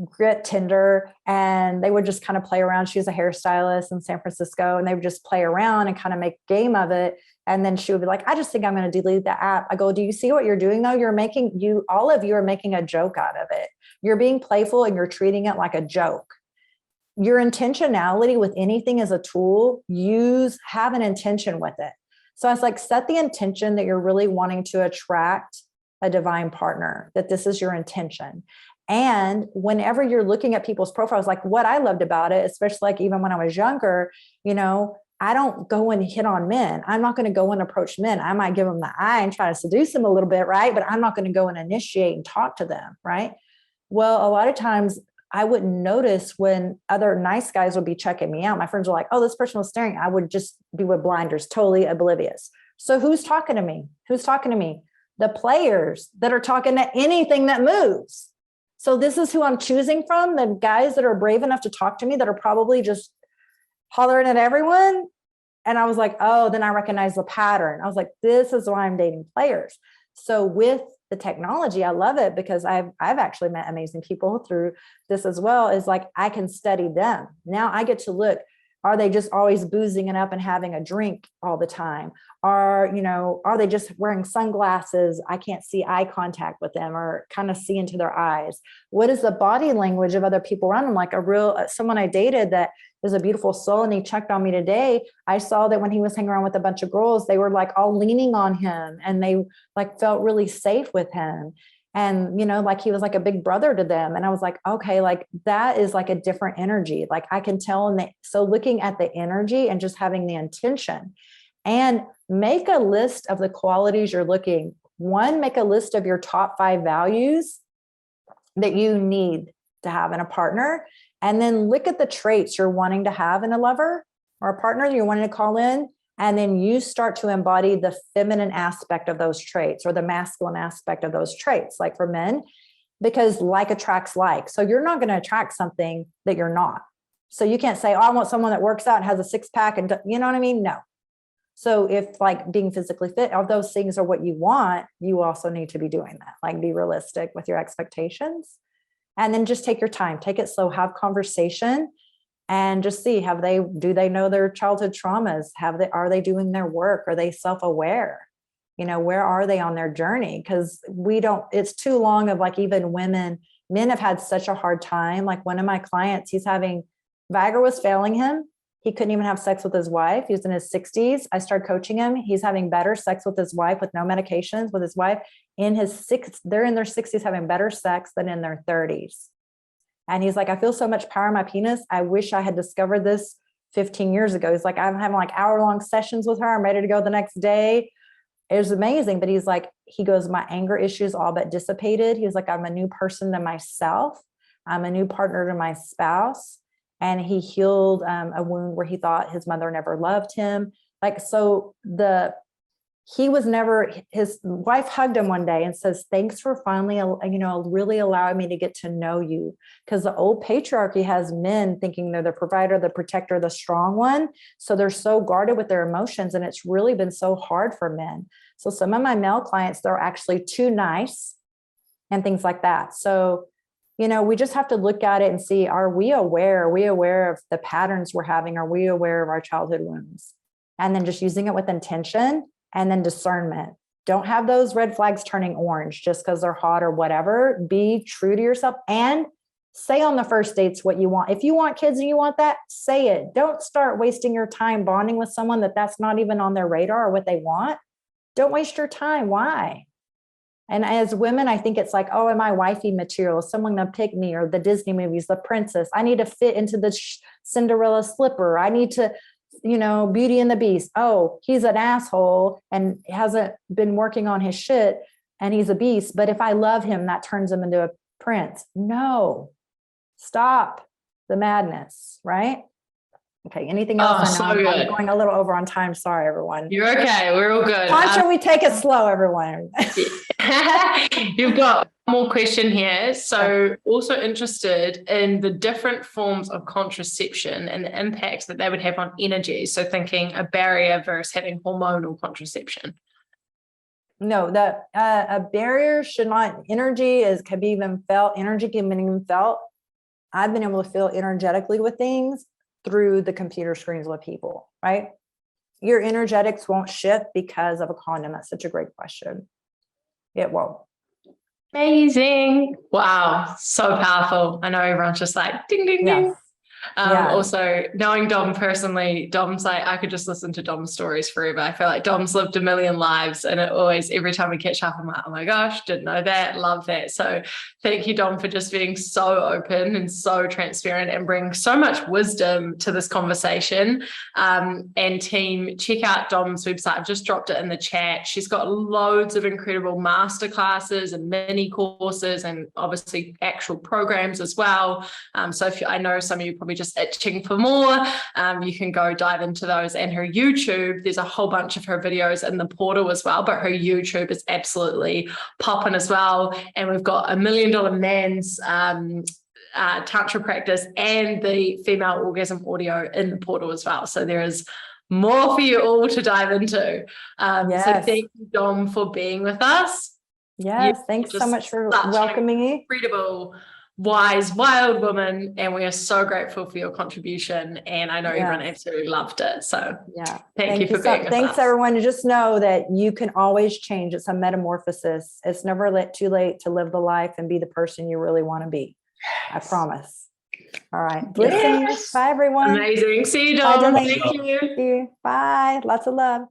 [SPEAKER 1] grit Tinder, and they would just kind of play around. She was a hairstylist in San Francisco, and they would just play around and kind of make a game of it. And then she would be like, I just think I'm going to delete the app. I go, do you see what you're doing though? All of you are making a joke out of it. You're being playful and you're treating it like a joke. Your intentionality with anything is a tool. Have an intention with it. So I was like, set the intention that you're really wanting to attract a divine partner, that this is your intention. And whenever you're looking at people's profiles, like what I loved about it, especially like even when I was younger, I don't go and hit on men. I'm not going to go and approach men. I might give them the eye and try to seduce them a little bit, right? But I'm not going to go and initiate and talk to them, right? Well, a lot of times I wouldn't notice when other nice guys would be checking me out. My friends were like, oh, this person was staring. I would just be with blinders, totally oblivious. So who's talking to me? Who's talking to me? The players that are talking to anything that moves. So this is who I'm choosing from, the guys that are brave enough to talk to me, that are probably just hollering at everyone. And I was like, oh, then I recognize the pattern. I was like, this is why I'm dating players. So with the technology, I love it because I've actually met amazing people through this as well. Is like, I can study them. Now I get to look, are they just always boozing it up and having a drink all the time? Are they just wearing sunglasses? I can't see eye contact with them or kind of see into their eyes. What is the body language of other people around them? Like someone I dated that is a beautiful soul, and he checked on me today. I saw that when he was hanging around with a bunch of girls, they were like all leaning on him, and they like felt really safe with him. And, like he was like a big brother to them. And I was like, okay, like that is like a different energy. Like I can tell. So looking at the energy and just having the intention, and make a list of the qualities you're looking. One, make a list of your top 5 values that you need to have in a partner. And then look at the traits you're wanting to have in a lover or a partner that you're wanting to call in. And then you start to embody the feminine aspect of those traits or the masculine aspect of those traits, like for men, because like attracts like. So you're not going to attract something that you're not. So you can't say, oh, I want someone that works out and has a 6-pack and you know what I mean? No. So if like being physically fit, all those things are what you want, you also need to be doing that. Like be realistic with your expectations, and then just take your time, take it slow, have conversation, and just see, do they know their childhood traumas? Are they doing their work? Are they self-aware? Where are they on their journey? Because it's too long of like, even men have had such a hard time. Like one of my clients, Viagra was failing him. He couldn't even have sex with his wife. He was in his 60s. I started coaching him. He's having better sex with his wife with no medications with his wife they're in their 60s having better sex than in their 30s. And he's like, I feel so much power in my penis. I wish I had discovered this 15 years ago. He's like, I'm having like hour-long sessions with her. I'm ready to go the next day. It was amazing. But he goes, my anger issues all but dissipated. He was like, I'm a new person to myself. I'm a new partner to my spouse. And he healed a wound where he thought his mother never loved him. His wife hugged him one day and says, thanks for finally, really allowing me to get to know you. Because the old patriarchy has men thinking they're the provider, the protector, the strong one. So they're so guarded with their emotions. And it's really been so hard for men. So some of my male clients, they're actually too nice and things like that. So we just have to look at it and see, are we aware? Are we aware of the patterns we're having? Are we aware of our childhood wounds? And then just using it with intention and then discernment. Don't have those red flags turning orange just because they're hot or whatever. Be true to yourself and say on the first dates what you want. If you want kids and you want that, say it. Don't start wasting your time bonding with someone that's not even on their radar or what they want. Don't waste your time. Why? And as women, I think it's like, oh, am I wifey material? Is someone going to pick me? Or the Disney movies, the princess. I need to fit into the Cinderella slipper. I need to, Beauty and the Beast. Oh, he's an asshole and hasn't been working on his shit and he's a beast. But if I love him, that turns him into a prince. No, stop the madness, right? Okay, anything else?
[SPEAKER 2] I know
[SPEAKER 1] I'm going a little over on time. Sorry, everyone.
[SPEAKER 2] You're okay. We're all good.
[SPEAKER 1] Tantra, we take it slow, everyone.
[SPEAKER 2] You've got one more question here. So also interested in the different forms of contraception and the impacts that they would have on energy. So thinking a barrier versus having hormonal contraception.
[SPEAKER 1] No, a barrier should not, energy can be even felt. Energy can be even felt. I've been able to feel energetically with things through the computer screens with people, right? Your energetics won't shift because of a condom. That's such a great question. It won't.
[SPEAKER 2] Amazing. Wow. So powerful. I know everyone's just like, ding, ding, ding. Also, knowing Dom personally, Dom's like, I could just listen to Dom's stories forever. I feel like Dom's lived a million lives, and it always, every time we catch up, I'm like, oh my gosh, didn't know that, love that. So thank you, Dom, for just being so open and so transparent and bring so much wisdom to this conversation. And team, check out Dom's website. I've just dropped it in the chat. She's got loads of incredible masterclasses and mini courses, and obviously actual programs as well. So if I know some of you probably just itching for more, you can go dive into those. And her YouTube, there's a whole bunch of her videos in the portal as well, but her YouTube is absolutely popping as well. And we've got $1 Million Man's Tantra practice and the female orgasm audio in the portal as well. So there is more for you all to dive into. So thank you, Dom, for being with us.
[SPEAKER 1] Yes, thanks so much for welcoming me.
[SPEAKER 2] Incredible, wise, wild woman, and we are so grateful for your contribution. And I know everyone absolutely loved it. So thank you for being with us.
[SPEAKER 1] Thanks, everyone. To just know that you can always change. It's a metamorphosis. It's never too late to live the life and be the person you really want to be. I promise. All right. Blessings. Bye, everyone.
[SPEAKER 2] Amazing. See you, Dom. Thank you.
[SPEAKER 1] Bye. Lots of love.